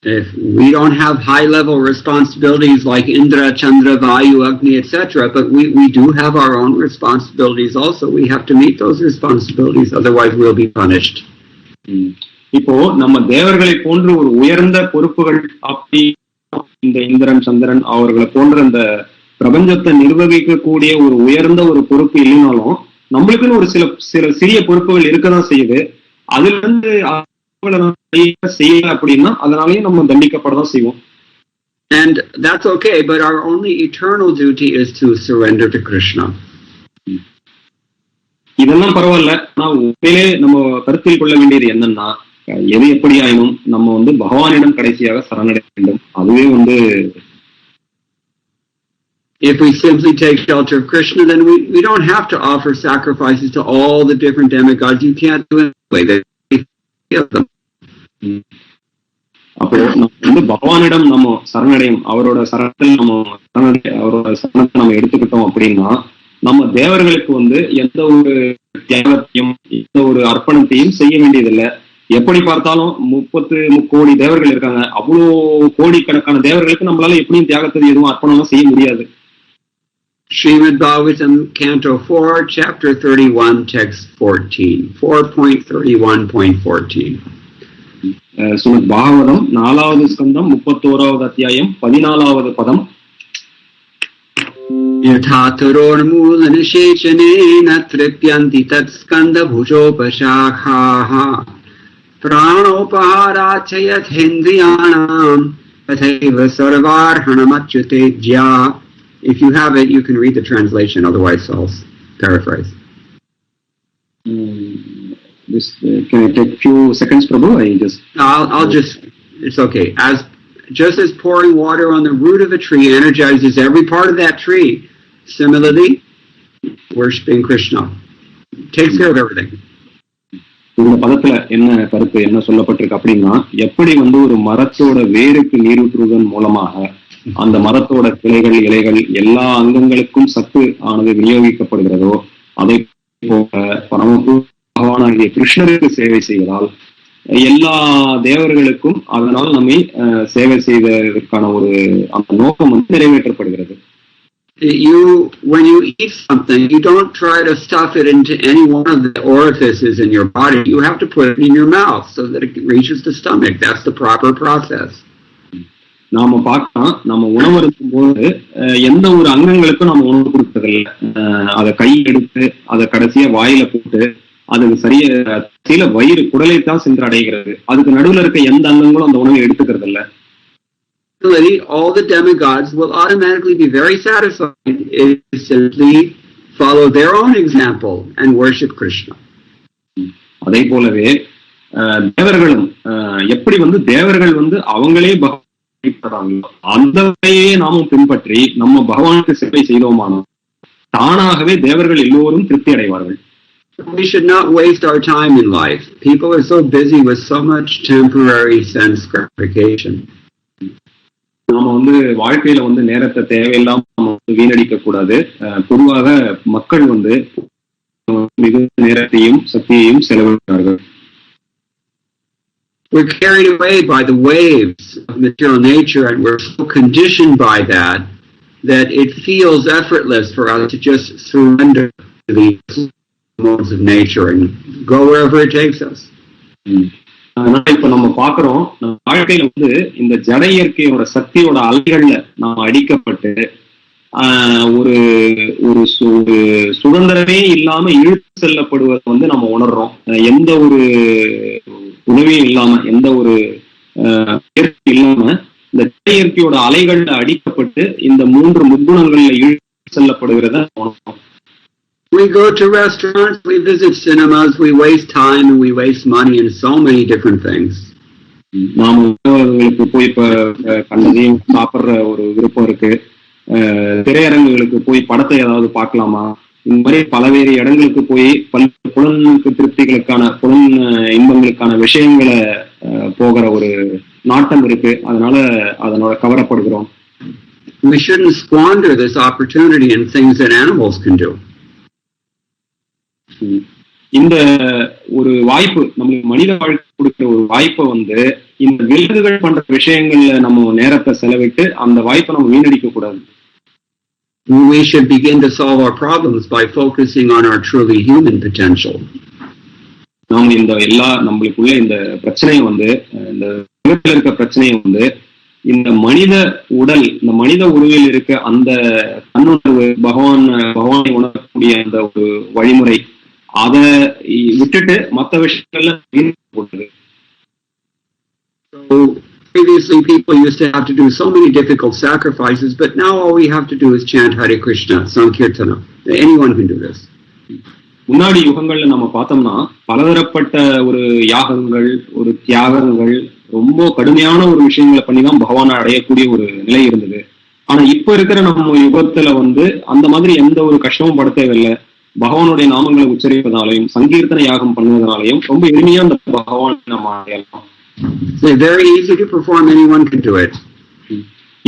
If we don't have high-level responsibilities like Indra, Chandra, Vayu, Agni, etc., but we do have our own responsibilities also. We have to meet those responsibilities, otherwise we'll be punished. இப்போ நம்ம தேவர்களை போன்ற ஒரு உயர்ந்த பொறுப்புகள் அப்படி இந்த இந்திரன், சந்திரன் அவர்களை போன்ற இந்த பிரபஞ்சத்தை நிர்வகிக்கக்கூடிய ஒரு உயர்ந்த ஒரு பொறுப்பு இல்லைனாலும் நம்மளுக்குன்னு ஒரு சில சிறிய பொறுப்புகள் இருக்கதான் செய்யுது. அதுல இருந்து செய்யல அப்படின்னா அதனாலயும் நம்ம தண்டிக்கப்படதான் செய்வோம். And that's okay, but our only eternal duty is to surrender to Krishna. இதெல்லாம் பரவாயில்ல. ஆனா உண்மையிலே நம்ம கருத்தில் கொள்ள வேண்டியது என்னன்னா, எது எப்படி ஆயினும் நம்ம வந்து பகவானிடம் கடைசியாக சரணடைய வேண்டும். அதுவே வந்து if we simply take shelter of Krishna, then we don't have to offer sacrifices to all the different demigods. You can't do it anyway. அப்போ வந்து பகவானிடம் நம்ம சரணடையும், அவரோட சரணத்தில் அவரோட சரணத்தை நம்ம எடுத்துக்கிட்டோம் அப்படின்னா நம்ம தேவர்களுக்கு வந்து எந்த ஒரு தியாகத்தையும் எந்த ஒரு அர்ப்பணத்தையும் செய்ய வேண்டியதில்லை. எப்படி பார்த்தாலும் 30 கோடி தேவர்கள் இருக்காங்க. அவ்வளோ கோடிக்கணக்கான தேவர்களுக்கு நம்மளால எப்படியும் தியாகத்தை எதுவும் அர்ப்பணம் செய்ய முடியாது. Srimad Bhagavatam, Canto 4, Chapter 31, Text 14, 4.31.14. Srimad Bhagavatam 4வது ஸ்கந்தம் 31வது அத்தியாயம் 14வது பதம். யதாதரோர்மூலநிஷேச்சனேன த்ரிப்யந்தி தத் ஸ்கந்த புஜோபசாகாஹ பிராணோபஹாராச்ச யதேந்திரியாணாம் ததைவ சர்வார்ஹணமச்யுதேஜ்யா. If you have it, you can read the translation. Otherwise, I'll paraphrase. Can I take few seconds, Prabhu? I'll just. It's okay. Just as pouring water on the root of a tree energizes every part of that tree, similarly, worshiping Krishna takes care of everything. இந்த பதத்துல என்ன கருத்து என்ன சொல்லப்பட்டிருக்கு அப்படின்னா, எப்படி வந்து ஒரு மரத்தோட வேருக்கு நீரூற்றுவதன் மூலமாக அந்த மரத்தோட கிளைகள் இலைகள் எல்லா அங்கங்களுக்கும் சத்து ஆனது விநியோகிக்கப்படுகிறதோ அதை போல பகவானாகிய கிருஷ்ணருக்கு சேவை செய்வதால் எல்லா தேவர்களுக்கும் அதனால் நம்மை சேவை செய்வதற்கான ஒரு அந்த நோக்கம் வந்து நிறைவேற்றப்படுகிறது. When you eat something, you don't try to stuff it into any one of the orifices in your body. You have to put it in your mouth so that it reaches the stomach. That's the proper process. நாம பார்க்கலாம், நம்ம உணவு இருக்கும் போது எந்த ஒரு அங்கங்களுக்கும் நம்ம உணவு கொடுக்கறதில்லை. அதை கை எடுத்து அதை கடைசியா வாயில போட்டு அதுக்கு சில வயிறு குடலைத்தான் சென்று அடைகிறது. அதுக்கு நடுவில் இருக்க எந்த அங்கங்களும் அந்த உணவை எடுத்துக்கிறது இல்லை. All the demigods will automatically be very satisfied if you simply follow their own example and worship Krishna. அதே போலவே தேவர்களும் எப்படி வந்து தேவர்கள் வந்து அவங்களே அந்த வகையே நாமும் பின்பற்றி நம்ம பகவானுக்கு சேவை செய்தோமானோம் தானாகவே தேவர்கள் எல்லோரும் திருப்தி அடைவார்கள். We should not waste our time in life. People are so busy with so much temporary sense gratification. நாம வந்து வாழ்க்கையில வந்து நேரத்தை தேவையில்லாம நம்ம வீணடிக்க கூடாது. பொதுவாக மக்கள் வந்து மிகுந்த நேரத்தையும் சக்தியையும் செலவிடுகிறார்கள். we're carried away by the waves of material nature, and we're so conditioned by that it feels effortless for us to just surrender to these modes of nature and go wherever it takes us. இப்ப நம்ம பாக்குறோம், நம்ம வாழ்க்கையில வந்து இந்த ஜட இயற்கையோட சக்தியோட அலைகள்ல நாம் அடிக்கப்பட்டு ஒரு ஒரு சுதந்திரமே இல்லாம இழுத்து செல்லப்படுவதை வந்து நம்ம உணர்றோம். எந்த ஒரு உதவியும் இல்லாம, எந்த ஒரு இல்லாம இந்த இயற்கையோட அலைகள்ல அடிக்கப்பட்டு இந்த 3 முக்குணங்கள்ல இழுத்து செல்லப்படுகிறத உணர்றோம். We go to restaurants, we visit cinemas, we waste time and we waste money in so many different things. நாம உணவகங்களுக்கு போய் இப்ப கண்டதையும் சாப்பிடுற ஒரு விருப்பம் இருக்கு. திரையரங்குகளுக்கு போய் படத்தை ஏதாவது பார்க்கலாமா, இந்த மாதிரி பலவேறு இடங்களுக்கு போய் புலனுக்கு திருப்திகளுக்கான புலன் இன்பங்களுக்கான விஷயங்களை போகிற ஒரு நாட்டம் இருக்கு. அதனால கவரப்படுகிறோம். We shouldn't squander this opportunity in things that animals can do. இந்த ஒரு வாய்ப்பு, நம்மளுக்கு மனித வாழ்க்கை கொடுக்கிற ஒரு வாய்ப்பை வந்து இந்த விலங்குகள் பண்ற விஷயங்கள்ல நம்ம நேரத்தை செலவிட்டு அந்த வாய்ப்பை நம்ம வீணடிக்க கூடாது. We should begin to solve our problems by focusing on our truly human potential. நாம இந்த நம்மளுக்குள்ள இந்த பிரச்சனையை வந்து, இந்த உலகத்தில் இருக்க பிரச்சனையை வந்து இந்த மனித உடல், இந்த மனித உருவில் இருக்க அந்த தன்னுணர்வு, பகவானை உணரக்கூடிய அந்த ஒரு வழிமுறை, அதை விட்டுட்டு மற்ற விஷயங்கள்ல போட்டது. So previously people used to have to do so many difficult sacrifices, but now all we have to do is chant Hare Krishna, Sankirtana. Anyone can do this. முன்னாடி யுகங்கள்ல நம்ம பார்த்தோம்னா பலதரப்பட்ட ஒரு யாகங்கள், ஒரு தியாகங்கள், ரொம்ப கடுமையான ஒரு விஷயங்களை பண்ணிதான் பகவானை அடையக்கூடிய ஒரு நிலை இருந்தது. ஆனா இப்ப இருக்கிற நம்ம யுகத்துல வந்து அந்த மாதிரி எந்த ஒரு கஷ்டமும் பட தேவையில்லை. பகவானுடைய நாமங்களை உச்சரிப்பதாலையும் சங்கீர்த்தன யாகம் பண்ணுவதனாலையும் ரொம்ப எளிமையா அந்த பகவான் நம்ம அடையலாம். Very easy to perform, anyone can do it.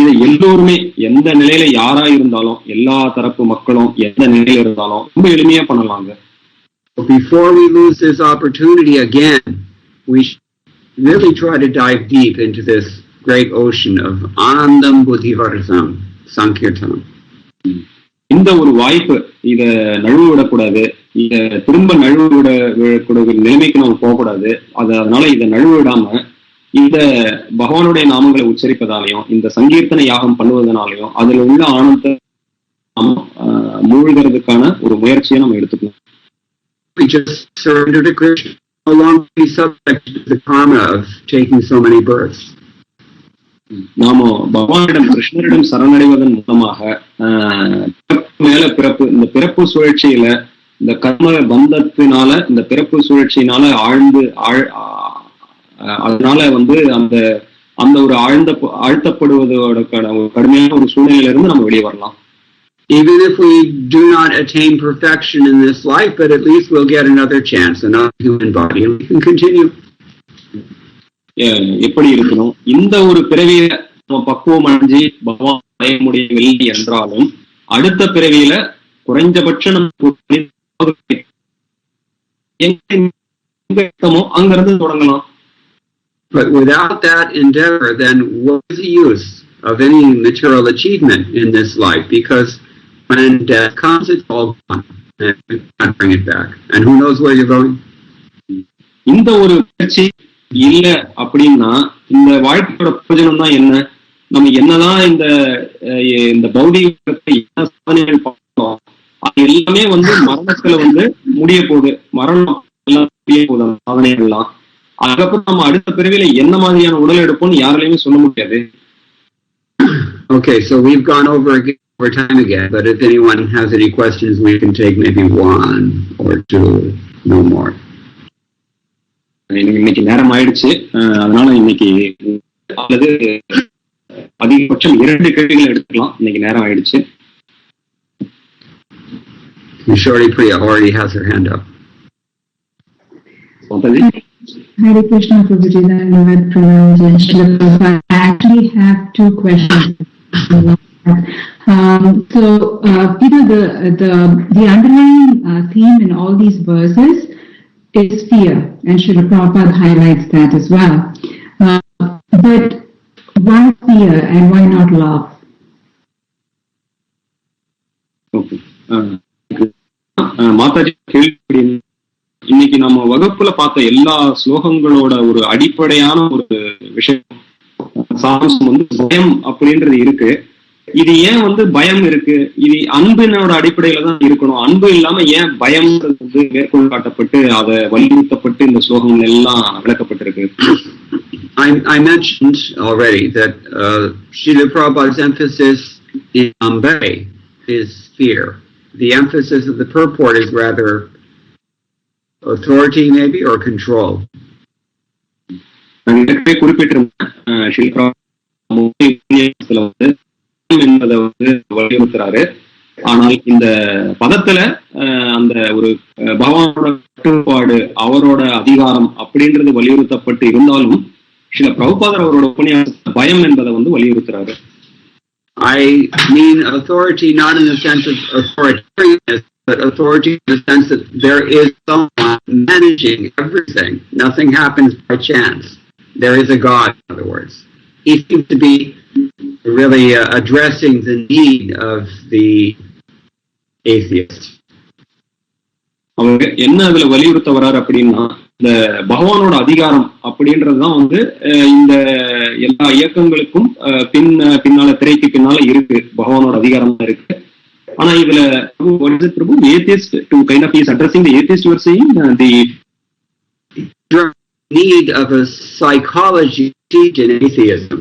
இது எல்லோருமே எந்த நிலையில யாரா இருந்தாலும், எல்லா தரப்பு மக்களும் எந்த நிலையில இருந்தாலும் ரொம்ப எளிமையா பண்ணலாங்க. Before we lose this opportunity again, we should really try to dive deep into this great ocean of Anandam Buddhivartham Sankirtanam. இந்த ஒரு வாய்ப்பு, இத நழுவ விடக்கூடாது. இத திரும்ப நழுவ விடக்கூடிய நிலைமைக்கு நம்ம போகக்கூடாது. அதனால இதை நழுவ விடாம இந்த பகவானுடைய நாமங்களை உச்சரிப்பதாலையும் இந்த சங்கீர்த்தன யாகம் பண்ணுவதனாலையும் அதுல உள்ள ஆனந்த மூழ்கிறதுக்கான ஒரு முயற்சியை நம்ம எடுத்துக்கணும். We just surrender to Krishna, no longer be subject to the karma of taking so many births. நாம பகவானிடம், கிருஷ்ணரிடம் சரணடைவதன் மூலமாக மேல பிறப்பு, இந்த பிறப்பு சுழற்சியில, இந்த கர்ம பந்தத்தினால, இந்த பிறப்பு சுழற்சியினால அதனால வந்து அந்த ஒரு ஆழ்த்தப்படுவதோட ஒரு கடுமையான ஒரு சூழ்நிலையில இருந்து நம்ம வெளியே வரலாம். Even if we do not attain perfection in this life, but at least we'll get another chance, another human body, and we can continue. எப்படி இருக்கணும், இந்த ஒரு பிறவியில நம்ம பக்குவம் அடைஞ்சி பகவான் அடைய முடியவில்லை என்றாலும் அடுத்த பிறவியில குறைஞ்சபட்சம் நம்ம அங்கிருந்து தொடங்கலாம். But without that endeavor, then what is the use of any material achievement in this life? Because when death comes, it's all gone, and we can't bring it back. And who knows where you're going? இந்த ஒரு முயற்சி இல்ல அப்படின்னா இந்த வாழ்க்கையோட பிரயோஜனம் தான் என்ன? நம்ம என்னதான் இந்த பௌதிகத்தை என்ன சாதனைகள் பார்த்தோம், அது எல்லாமே வந்து மரணத்துல வந்து முடிய போகுது. மரணம் எல்லாம் முடிய போகுது சாதனைகள்லாம். அதுக்கப்புறம் நம்ம அடுத்த பிறவில என்ன மாதிரியான உடல் எடுப்போம்னு யாராலையுமே சொல்ல முடியாது. Okay, so we've gone over time again, but if anyone has any questions, we can take maybe 1 or 2, no more. இன்னைக்கு நேரம் ஆயிடுச்சு, அதனால இன்னைக்கு அல்லது அதிகபட்சம் 2 கேள்விகளை எடுத்துக்கலாம். இன்னைக்கு நேரம் ஆயிடுச்சு. Shorty Priya already has her hand up. Hare Krishna, Prabhuji. I actually have 2 questions. The underlying theme in all these verses is fear, and Srila Prabhupada highlights that as well. But why fear and why not love? Okay. Mataji கேள்வி, இன்னைக்கு நம்ம வகுப்புல பார்த்த எல்லா ஸ்லோகங்களோட ஒரு அடிப்படையான ஒரு விஷயம் சாராம்சம் வந்து பயம் அப்படின்றது இருக்கு. இது ஏன் வந்து பயம் இருக்கு? இது அன்பினோட அடிப்படையில தான் இருக்கணும். அன்பு இல்லாம ஏன் பயம்ன்றது வந்து மேற்கோள் காட்டப்பட்டு அதை வலியுறுத்தப்பட்டு இந்த ஸ்லோகங்கள் எல்லாம் விளக்கப்பட்டிருக்கு. I mentioned already that Srila Prabhupada's emphasis in Ambe is fear. The emphasis of the purport is rather authority maybe or control. குறிப்பிட்டிருந்தேன் ஸ்ரீல என்பதை வந்து வலியுறுத்துறாரு. ஆனால் இந்த பதத்துல அந்த ஒரு பகவானோட கட்டுப்பாடு, அவரோட அதிகாரம் அப்படின்றது வலியுறுத்தப்பட்டு இருந்தாலும் ஸ்ரீல பிரபுபாதர் அவரோட உபன்யாசத்துல பயம் என்பதை வந்து வலியுறுத்துறாரு. I mean authority not in the sense of authoritarianism, but authority in the sense that there is someone managing everything. Nothing happens by chance. There is a God, in other words. He seems to be really addressing the need of the atheist. அவங்க என்ன அதுல வலியுறுத்த வர்றாரு அப்படின்னா, இந்த பகவானோட அதிகாரம் அப்படின்றதுதான் வந்து இந்த எல்லா இயக்கங்களுக்கும் பின்னால திரைக்கு பின்னால இருக்கு. பகவானோட அதிகாரம் தான் இருக்கு. ஆனா இதுல Prabhu atheist to kind of is addressing the atheist you are saying the need of a psychology teach in atheism.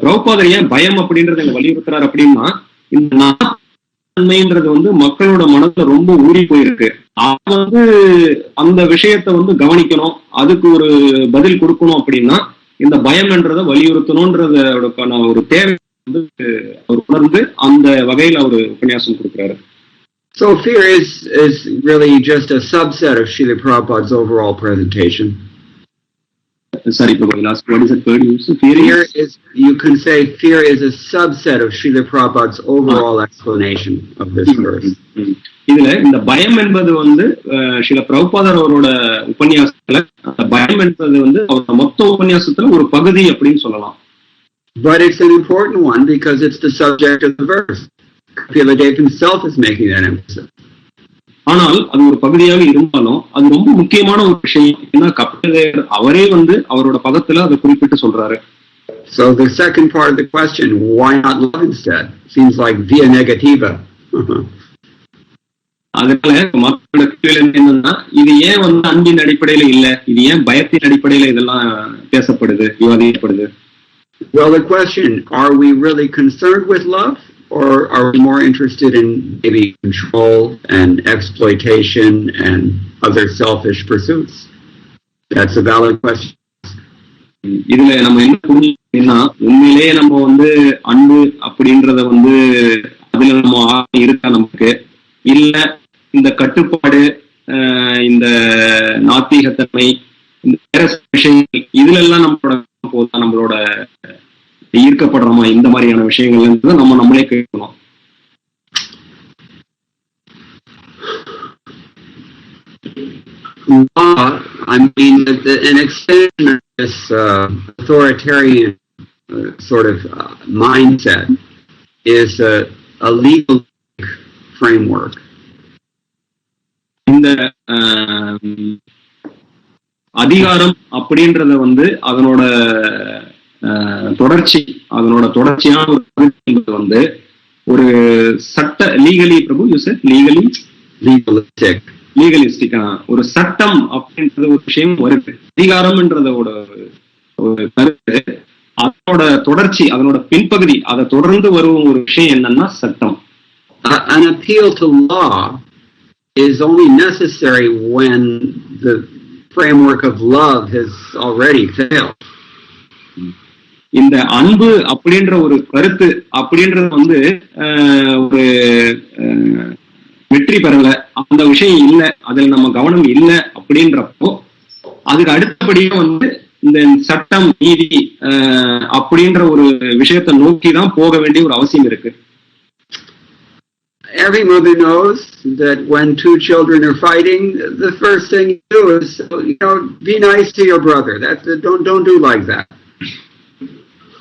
பிரபுபாதர் ஏன் பயம் அப்படின்றத வலியுறுத்துறாரு அப்படின்னா, இந்த நன்மைன்றது வந்து மக்களோட மனசுல ரொம்ப ஊறி போயிருக்கு. அவன் வந்து அந்த விஷயத்த வந்து கவனிக்கணும், அதுக்கு ஒரு பதில் கொடுக்கணும் அப்படின்னா இந்த பயம் என்றதை வலியுறுத்தணும்ன்றதோட ஒரு தேவை வந்து அவர் உணர்ந்து அந்த வகையில் அவர் உபன்யாசம் கொடுக்கிறாரு. So fear is really just a subset of Srila Prabhupada's overall presentation. Sorry, Prabhu, what is the third use? Fear is, you can say fear is a subset of Srila Prabhupada's overall explanation of this verse. இதுல இந்த பயம் என்பது வந்து ஸ்ரீல பிரபுபாதர் அவரோட உபன்யாசத்துல பயம் என்பது வந்து அவரோட மொத்த உபன்யாசத்துல ஒரு பகுதி அப்படின்னு சொல்லலாம். But it's an important one because it's the subject of the verse. Kapildev himself is making that emphasis. ஆனால் அது ஒரு பகுதியாக இருந்தாலும் அது ரொம்ப முக்கியமான ஒரு விஷயம். ஏன்னா கபிலதேவர் அவரே வந்து அவரோட பதத்துல அதை குறிப்பிட்டு சொல்றாரு. So the second part of the question, why not love instead? Seems like via negativa. அதனால மக்களோட கேள்வி என்னன்னா, இது ஏன் வந்து அன்பின் அடிப்படையில இல்ல, இது ஏன் பயத்தின் அடிப்படையில இதெல்லாம் பேசப்படுது, விவாதிக்கப்படுது? Well, the question, are we really concerned with love? Or are we more interested in maybe control and exploitation and other selfish pursuits? That's a valid question. இதுல நம்ம என்ன புரிஞ்சுக்கணும்னா, உண்மையிலேயே நம்ம வந்து அன்பு அப்படின்றத வந்து அதுல நம்ம இருக்கா நமக்கு, இல்ல இந்த கட்டுப்பாடு, இந்த நாத்திகத்தன்மை, இந்த விஷயங்கள் இதுல எல்லாம் நம்மளோட ஈர்க்கப்படுறோமா இந்த மாதிரியான விஷயங்கள் நம்ம நம்மளே கேட்கணும். I mean, an extension of this authoritarian sort of mindset is a legal framework. இந்த அதிகாரம் அப்படின்றத வந்து அதனோட தொடர்ச்சியான ஒரு வந்து ஒரு சட்ட லீகலி பிரபு யூஸ் லீகலிஸ்டிக் ஒரு சட்டம் அப்படின்றது ஒரு விஷயம் வருது. அதிகாரம்ன்றதோட ஒரு கருத்து, அதனோட தொடர்ச்சி, அதனோட பின்பகுதி, அதை தொடர்ந்து வரும் ஒரு விஷயம் என்னன்னா சட்டம். An appeal to law is only necessary when the framework of love has already failed. இந்த அன்பு அப்படின்ற ஒரு கருத்து அப்படின்றது வந்து ஒரு வெற்றி பெறல, அந்த விஷயம் இல்லை, அதுல நம்ம கவனம் இல்லை அப்படின்றப்போ அதுக்கு அடுத்தபடியா வந்து இந்த சட்டம், நீதி அப்படின்ற ஒரு விஷயத்தை நோக்கி தான் போக வேண்டிய ஒரு அவசியம் இருக்கு. every mother knows that when two children are fighting, the first thing you do is, be nice to your brother. Don't do like that.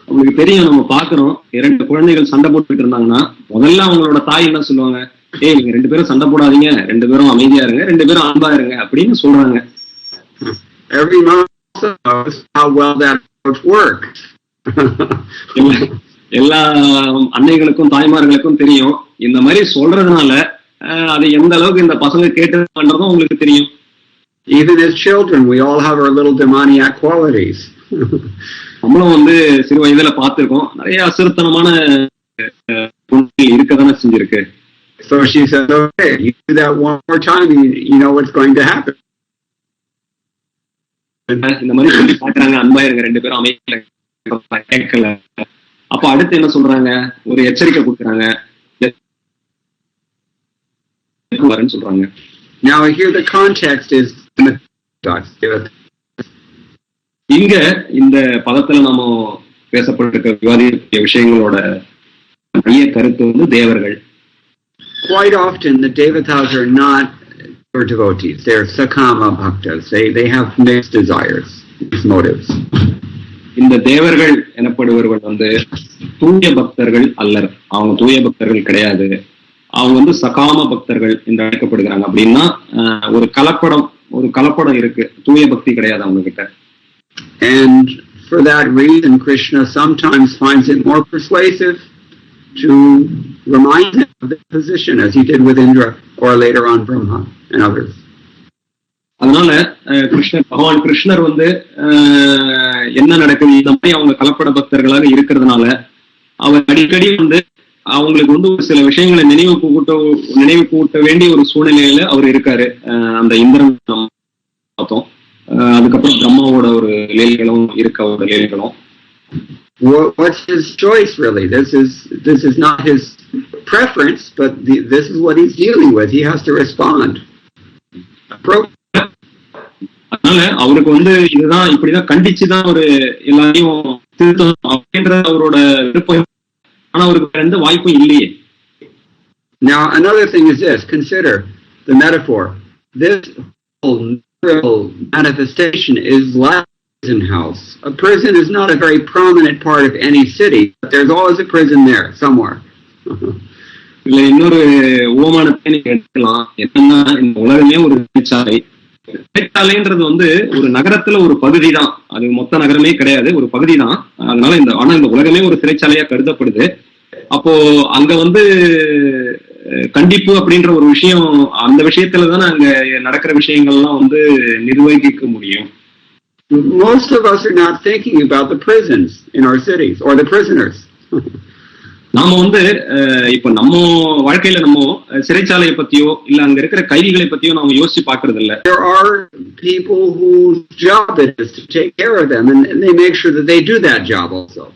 உங்களுக்கு தெரியும், நம்ம பாக்குறோம், 2 குழந்தைகள் சண்டை போட்டுட்டு இருந்தாங்கன்னா முதல்ல அவங்களோட தாய் என்ன சொல்லுவாங்க, ஏய் நீங்க 2 பேரும் சண்டை போடாதீங்க, 2 பேரும் அமைதியா இருங்க, 2 பேரும் அன்பா இருங்க அப்படின்னு சொல்றாங்க. Every mom also knows how well that approach works. எல்லா அன்னைகளுக்கும் தாய்மார்களுக்கும் தெரியும், இந்த மாதிரி சொல்றதுனால அது எந்த அளவுக்கு இந்த பசங்க கேட்டுன்றதும் உங்களுக்கு தெரியும். Even as children, we all have our little demoniac qualities. நம்மளும் சிறு வயதுல பார்த்திருக்கோம், நிறைய அசுரத்தனமான குணங்கள் இருக்கதானே செஞ்சிருக்கு. So she said, okay, you do that one more time, you know what's going to happen. இந்த மாதிரி சொல்லி பாக்குறாங்க, அன்பா இருங்க, 2 பேரும் அமைதியா கேட்கல. அப்ப அடுத்து என்ன சொல்றாங்க, ஒரு எச்சரிக்கை கொடுக்குறாங்க, சொல்றாங்க. Now here the context is இங்க இந்த பதத்துல நம்ம பேசப்பட்டிருக்க விவாதிக்க விஷயங்களோட மைய கருத்து தேவர்கள். Quite often the devatas are not pure devotees. They're sakama bhaktas. They have mixed desires, mixed motives. இந்த தேவர்கள் எனப்படுபவர்கள் தூய பக்தர்கள் அல்லர். அவங்க தூய பக்தர்கள் கிடையாது. அவங்க சகாம பக்தர்கள் என்று அழைக்கப்படுகிறாங்க. அப்படின்னா ஒரு கலப்படம் இருக்கு, தூய பக்தி கிடையாது அவங்க கிட்ட. And for that reason, Krishna sometimes finds it more persuasive to remind him of the position, as he did with Indra, or later on Brahma and others. அதனால பகவான் கிருஷ்ணர் என்ன நடக்குது, இந்த மாதிரி அவங்க கலப்பட பக்தர்களாக இருக்கிறதுனால அவர் அடிக்கடி அவங்களுக்கு ஒரு சில விஷயங்களை நினைவு கூட்ட வேண்டிய ஒரு சூழ்நிலையில அவர் இருக்காரு. அந்த இந்திரன் பார்த்தோம், அதுக்கப்புறம் பிரம்மாவோட ஒரு லீலைகளும் இருக்க ஒரு லீலைகளும். What's his choice really? This is not his preference, but this is what he's dealing with. He has to respond. அதனால அவருக்கு இதுதான் இப்படிதான் கண்டிச்சுதான் ஒரு எல்லாரையும் திருத்தம் அப்படின்ற அவரோட விருப்பம். ஆனா அவருக்கு எந்த வாய்ப்பும் இல்லையே. Now another thing is this, consider the metaphor. This whole manifestation is like a prison house. A prison is not a very prominent part of any city, but there's always a prison there somewhere. இல்ல இன்னொரு ஓமானத்தை நீங்க எடுக்கலாம். என்னன்னா இந்த உலகமே ஒரு சிறைச்சாலை. சிறைச்சாலைன்றது ஒரு நகரத்துல ஒரு பகுதி தான், அது மொத்த நகரமே கிடையாது, ஒரு பகுதி தான். அதனால இந்த உலகமே ஒரு சிறைச்சாலையா கருதப்படுது. அப்போ அங்க கண்டிப்பு அப்படின்ற ஒரு விஷயம், அந்த விஷயத்துலதானே அங்க நடக்கிற விஷயங்கள்லாம் நிர்வகிக்க முடியும். Most of us are not thinking about the prisons in our cities or the prisoners. நாம இப்ப நம்ம வாழ்க்கையில நம்ம சிறைச்சாலையை பத்தியோ இல்ல அங்க இருக்கிற கைதிகளை பத்தியோ நாம யோசிச்சு பாக்குறது இல்ல. There are people whose job it is to take care of them, and they make sure that they do that job also.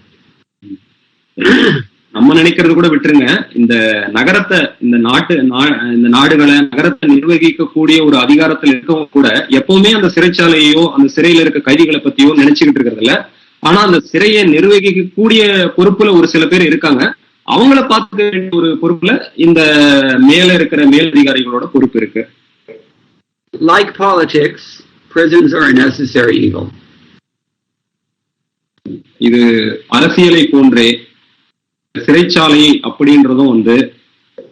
நம்ம நினைக்கிறது கூட விட்டுருங்க, இந்த நகரத்தை இந்த நாடுகளை நகரத்தை நிர்வகிக்கக்கூடிய ஒரு அதிகாரத்தில் இருக்கவங்க கூட எப்பவுமே அந்த சிறைச்சாலையோ அந்த சிறையில இருக்க கைதிகளை பத்தியோ நினைச்சுக்கிட்டு இருக்கிறது இல்ல. ஆனா அந்த சிறையை நிர்வகிக்கக்கூடிய பொறுப்புல ஒரு சில பேர் இருக்காங்க. அவங்கள பார்த்துக்க வேண்டிய ஒரு பொறுப்புல இந்த மேல இருக்கிற மேலதிகாரிகளோட பொறுப்பு இருக்கு. Like politics, prisons are a necessary evil. இது அரசியலை போன்றே சிறைச்சாலை அப்படின்றதும்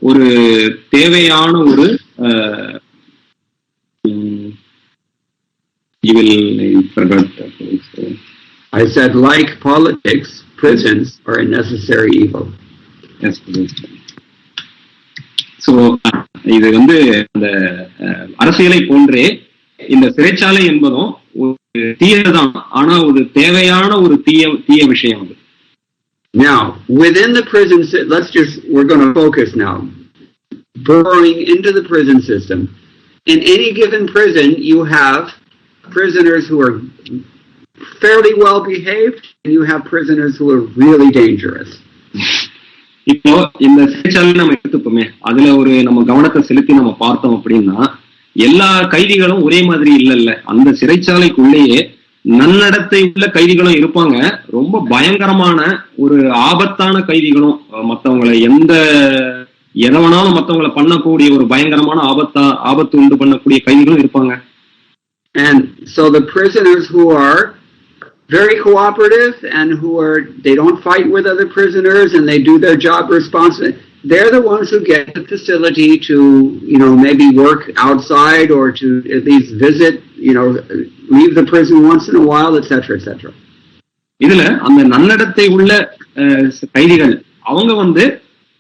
ஒரு தேவையான ஒரு I said, like politics, prisons are a necessary evil. Yes. So இது அந்த அரசியலை போன்றே இந்த சிறைச்சாலை என்பதும் ஒரு தீயதான், ஆனா ஒரு தேவையான ஒரு தீய விஷயம் அது. Now, within the prison, we're going to focus now, burrowing into the prison system. In any given prison, you have prisoners who are fairly well behaved, and you have prisoners who are really dangerous. இப்போ இந்த சிறைச்சாலை நம்ம எடுத்துப்போமே, அதுல நம்ம கவனத்தை செலுத்தி நம்ம பார்த்தோம் அப்படின்னா எல்லா கைதிகளும் ஒரே மாதிரி இல்லைல்ல. அந்த சிறைச்சாலைக்குள்ளேயே நன்னடத்தை உள்ள கைதிகளும் இருப்பாங்க, ரொம்ப பயங்கரமான ஒரு ஆபத்தான கைதிகளும், மற்றவங்களை எந்த எதவனாலும் மற்றவங்களை பண்ணக்கூடிய ஒரு பயங்கரமான ஆபத்து உண்டு பண்ணக்கூடிய கைதிகளும் இருப்பாங்க. And so the prisoners who are very cooperative and they don't fight with other prisoners and they do their job responsibly, they're the ones who get the facility to, maybe work outside or to at least visit, leave the prison once in a while, etc., etc. இதுல அந்த நன்னடத்தை உள்ள கைதிகள் அவங்க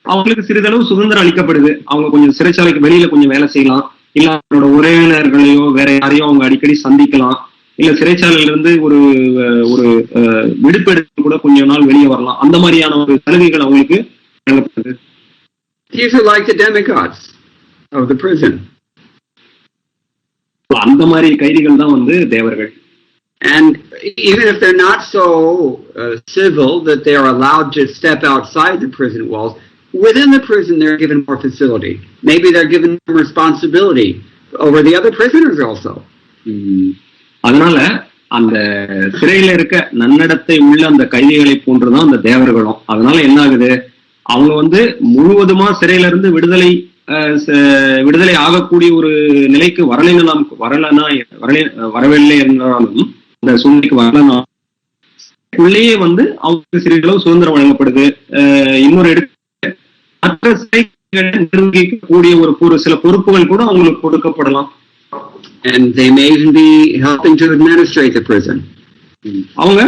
அவங்களுக்கு சிறிதளவு சுதந்திரம் அளிக்கப்படுது. அவங்க கொஞ்சம் சிறைச்சாலைக்கு வெளியில கொஞ்சம் வேலை செய்யலாம், இல்ல அவங்களோட உறவினர்களையோ வேற யாரையோ அவங்க அடிக்கடி சந்திக்கலாம், இல்ல சிறைச்சாலையில இருந்து ஒரு ஒரு விடுப்பு எடுத்து கூட கொஞ்ச நாள் வெளியே வரலாம். அந்த மாதிரியான ஒரு சலுகைகள் அவங்களுக்கு வழங்கப்படுது. These are like the demigods of the prison. அந்த மாதிரி கைதிகள் தான் தேவர்கள். And even if they're not so civil that they are allowed to step outside the prison walls, within the prison they're given more facility. Maybe they're given more responsibility over the other prisoners also. அதனால அந்த சிறையில இருக்க நன்னடத்தை உள்ள அந்த கைதிகளை போன்றுதான் அந்த தேவர்களும். அதனால என்ன ஆகுது, அவங்க முழுவதுமா சிறையில இருந்து விடுதலை ஆகக்கூடிய ஒரு நிலைக்கு வரவில்லை என்றாலும் அந்த சூழ்நிலைக்கு வரலனா உள்ளேயே அவங்களுக்கு சிறிதளவு சுதந்திரம் வழங்கப்படுது. இன்னொரு மற்ற சிறைகளை நிர்வகிக்கக்கூடிய ஒரு சில பொறுப்புகள் கூட அவங்களுக்கு கொடுக்கப்படலாம். And they may even be helping to administrate the prison. அவங்க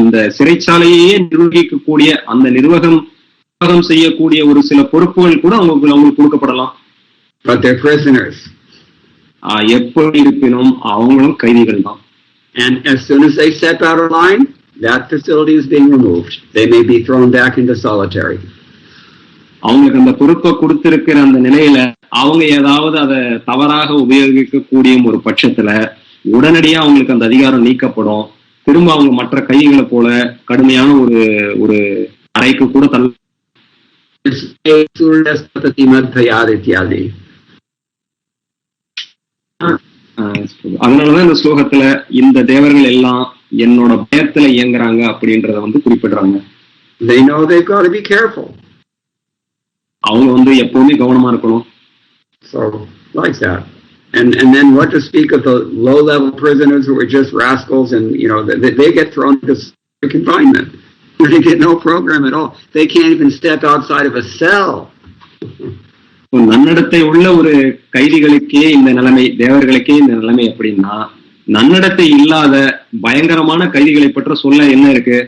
இந்த சிறைச்சாலையே நிர்வகிக்கக்கூடிய அந்த நிர்வாகம் செய்யக்கூடிய ஒரு சில பொறுப்புகள் கூட அவங்களுக்கு கொடுக்கப்படலாம். But they're prisoners. எப்படி இருப்பினும் அவங்களும் கைதிகள் தான். And as soon as they step out of line, that facility is being removed. They may be thrown back into solitary. அவங்களுக்கு அந்த பொறுப்பை கொடுத்திருக்கிற அந்த நிலையில அவங்க ஏதாவது அதை தவறாக உபயோகிக்கக்கூடிய ஒரு பட்சத்துல உடனடியா அவங்களுக்கு அந்த அதிகாரம் நீக்கப்படும். திரும்ப அவங்க மற்ற கைதிகளை போல கடுமையான ஒரு அறைக்கு கூட அதனாலதான் இந்த ஸ்லோகத்துல இந்த தேவர்கள் எல்லாம் என்னோட பயத்துல இயங்குறாங்க அப்படின்றத குறிப்பிடுறாங்க. They know they've got to be careful. அவங்க எப்பவுமே கவனமா இருக்கணும். So like that. And then what to speak of the low-level prisoners who are just rascals and they get thrown into confinement. They get no program at all. They can't even step outside of a cell. நன்னடத்தை உள்ள ஒரு கைதிகளுக்கே இந்த நிலைமை, தேவர்களுக்கே இந்த நிலைமை அப்படின்னா நன்னடத்தை இல்லாத பயங்கரமான கைதிகளை பற்றி சொல்ல என்ன இருக்கு?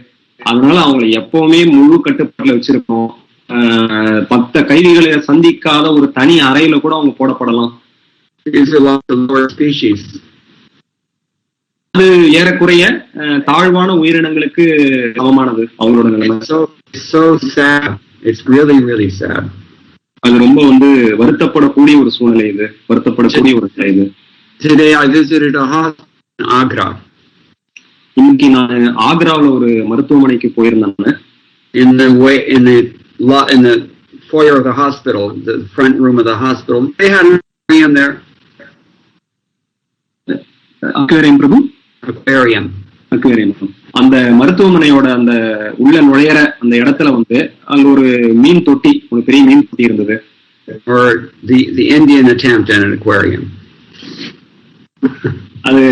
அதனால அவங்களை எப்பவுமே முழு கட்டுப்பாட்டுல வச்சிருக்கோம். மற்ற கைதிகளை சந்திக்காத ஒரு தனி அறையில கூட அவங்க போடப்படலாம். அது ஏறக்குறைய தாழ்வான உயிரினங்களுக்கு சமமானது அவங்களோட நிலைமை. அது ரொம்ப வருத்தப்படக்கூடிய ஒரு சூழ்நிலை இது, வருத்தப்படக்கூடிய ஒரு நிலை இது. Today I visited a hospital in Agra. இன்னைக்கு நான் ஆக்ராவில் ஒரு மருத்துவமனைக்கு போயிருந்தேன். In the foyer of the hospital, the front room of the hospital, they had an aquarium there. Aquarium, Prabhu? Aquarium. அந்த மருத்துவமனையோட அந்த உள்ள நுழையிற அந்த இடத்துல அங்க ஒரு மீன் தொட்டி, ஒரு பெரிய மீன் தொட்டி இருந்தது. Or the Indian attempt at an aquarium. அது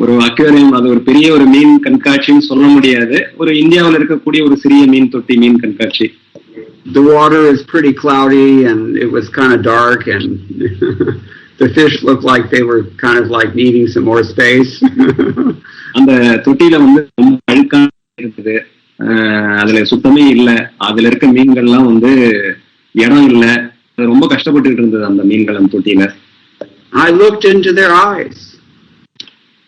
ஒரு அக்வேரியம், அது ஒரு பெரிய ஒரு மீன் கண்காட்சின்னு சொல்ல முடியாது. ஒரு இந்தியாவில் இருக்கக்கூடிய ஒரு சிறிய மீன் தொட்டி, மீன் கண்காட்சி. The water is pretty cloudy and it was kind of dark and the fish looked like they were kind of like needing some more space. அந்த தொட்டியில ரொம்ப அழுக்கான இருந்தது, அதுல சுத்தமே இல்லை, அதுல இருக்க மீன்கள்லாம் இடம் இல்லை, ரொம்ப கஷ்டப்பட்டு இருந்தது அந்த மீன்கள் அந்த தொட்டியில. I looked into their eyes.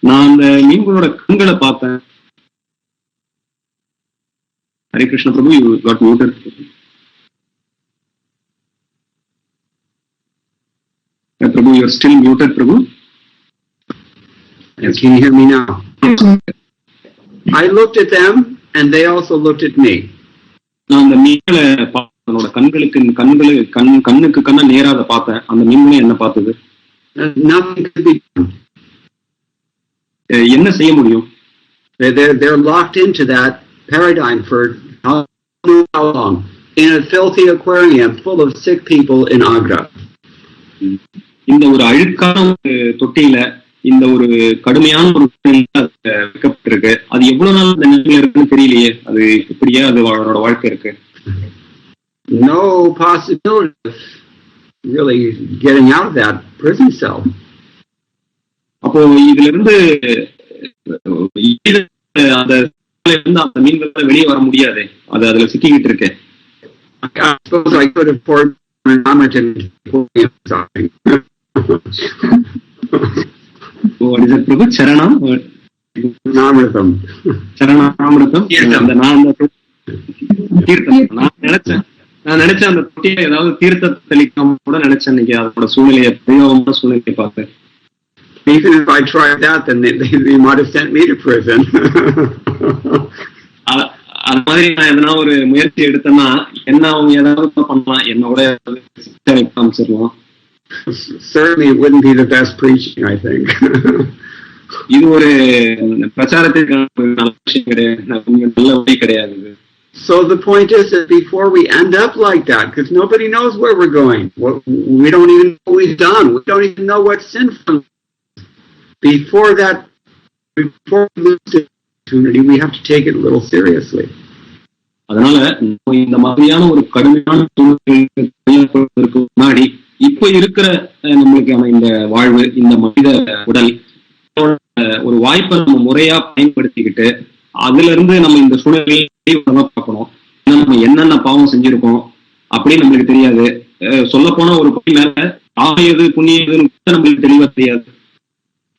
நான் அந்த மீன்களோட கண்களை பார்த்தேன். ஹரே கிருஷ்ண பிரபு, you got muted. Prabhu, you are still muted, Prabhu. Yes, can you hear me now? I looked at them and they also looked at me. நான் அந்த மீன்களை பார்த்தனோட கண்ணுக்கு கண்ண நேரா அதை பார்த்தேன். அந்த மீன்களே என்ன பார்த்தது? Nothing could be done. என்ன செய்ய முடியும்? They're locked into that paradigm for how long? in a filthy aquarium full of sick people in Agra. இந்த ஒரு அழுக்கான ஒரு தொட்டியில இந்த ஒரு கடுமையான ஒரு வைக்கப்பட்டிருக்கு. அது எவ்வளவு நாள் அந்த நிலையில இருக்குன்னு தெரியலையே. அது இப்படியே அது அவரோட வாழ்க்கை இருக்கு. No possibility of really getting out of that prison cell. அப்போ இதுல இருந்து அந்த அந்த மீன்கள் வெளியே வர முடியாது. அது அதுல சிக்கிக்கிட்டு இருக்கு. I suppose I could have poured What is it, Prabhu? Charanam? Namratam. Charanamratam? நான் நினைச்சேன் அந்த தொட்டியை ஏதாவது தீர்த்த தெளிக்காம கூட நினைச்சேன். இன்னைக்கு அதோட சூழ்நிலையை பிரயோகமான சூழ்நிலையை பார்த்தேன். Even if I tried that, then they might have sent me to prison. அது மாதிரி நான் எதனா ஒரு முயற்சி எடுத்தேன்னா என்ன அவங்க ஏதாவது பண்ணலாம், என்னோட காமிச்சிடலாம். Certainly it wouldn't be the best preaching, I think. இது ஒரு பிரச்சாரத்துக்கு நல்ல விஷயம் கிடையாது, நல்ல வழி கிடையாது. So the point is that before we end up like that, because nobody knows where we're going, we don't even know what we've done, we don't even know what's sinful. Before we lose the opportunity, we have to take it a little seriously. அதனால இந்த மாதிரியான ஒரு கடுமையான சூழ்நிலைக்கு முன்னாடி இப்ப இருக்கிற நம்மளுக்கான இந்த வாழ்வு, இந்த மனித உடல் ஒரு வாய்ப்பை நம்ம முறையா பயன்படுத்திக்கிட்டு அதுல இருந்து நம்ம இந்த சூழ்நிலையை பார்க்கணும். நம்ம என்னென்ன பாவம் செஞ்சிருக்கோம் அப்படின்னு நம்மளுக்கு தெரியாது. சொல்ல போனா ஒரு படி மேல பாவம் எது புண்ணியம் எதுன்னு நம்மளுக்கு தெளிவா தெரியாது.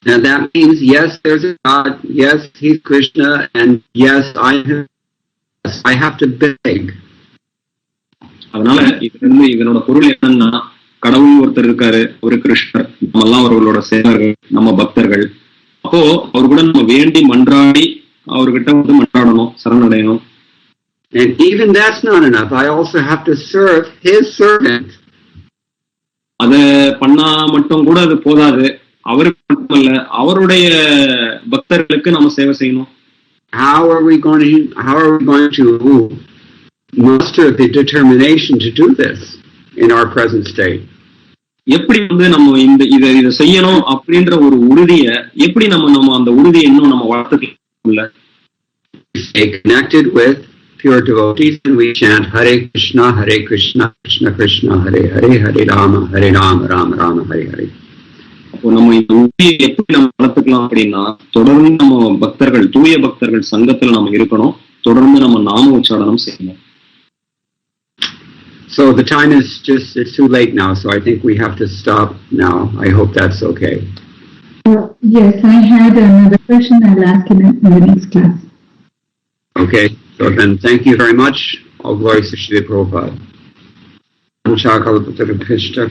And that means, yes, there's a God, yes, he's Krishna, and yes, I have to beg. அதனால இதனோட பொருள் என்னன்னா, கடவுள் ஒருத்தர் இருக்காரு, ஒரு கிருஷ்ணர், நம்ம எல்லாம் அவர்களோட சேவர்கள், நம்ம பக்தர்கள். அப்போ அவர் கூட நம்ம வேண்டி மன்றாடி அவர்கிட்ட வந்து மன்றாடணும், சரணடையணும். And even that's not enough. I also have to serve his servant. அத பண்ணா மட்டும் கூட அது போதாது. அவருக்கு மட்டுமல்ல, அவருடைய பக்தர்களுக்கு நம்ம சேவை செய்யணும். How are we going to muster the determination to do this in our present state? எப்படி வந்து நம்ம இதை செய்யணும் அப்படின்ற ஒரு உறுதியை எப்படி நம்ம அந்த உறுதியை இன்னும் நம்ம வளர்த்துக்கல? Stay connected with pure devotees and we chant Hare Krishna, Krishna Krishna, Hare Hare, Hare Rama, Rama Rama, Hare Hare. அப்போ நம்ம இந்த உறுதியை எப்படி நம்ம வளர்த்துக்கலாம் அப்படின்னா, தொடர்ந்து நம்ம பக்தர்கள், தூய பக்தர்கள் சங்கத்துல நம்ம இருக்கணும், தொடர்ந்து நம்ம நாம உச்சாரணம் செய்யணும். So the time is it's too late now, so I think we have to stop now. I hope that's okay. Yes, I had another question. I'll ask in the next class. Okay, so then thank you very much. All glories to Srila Prabhupada. Hare Krishna.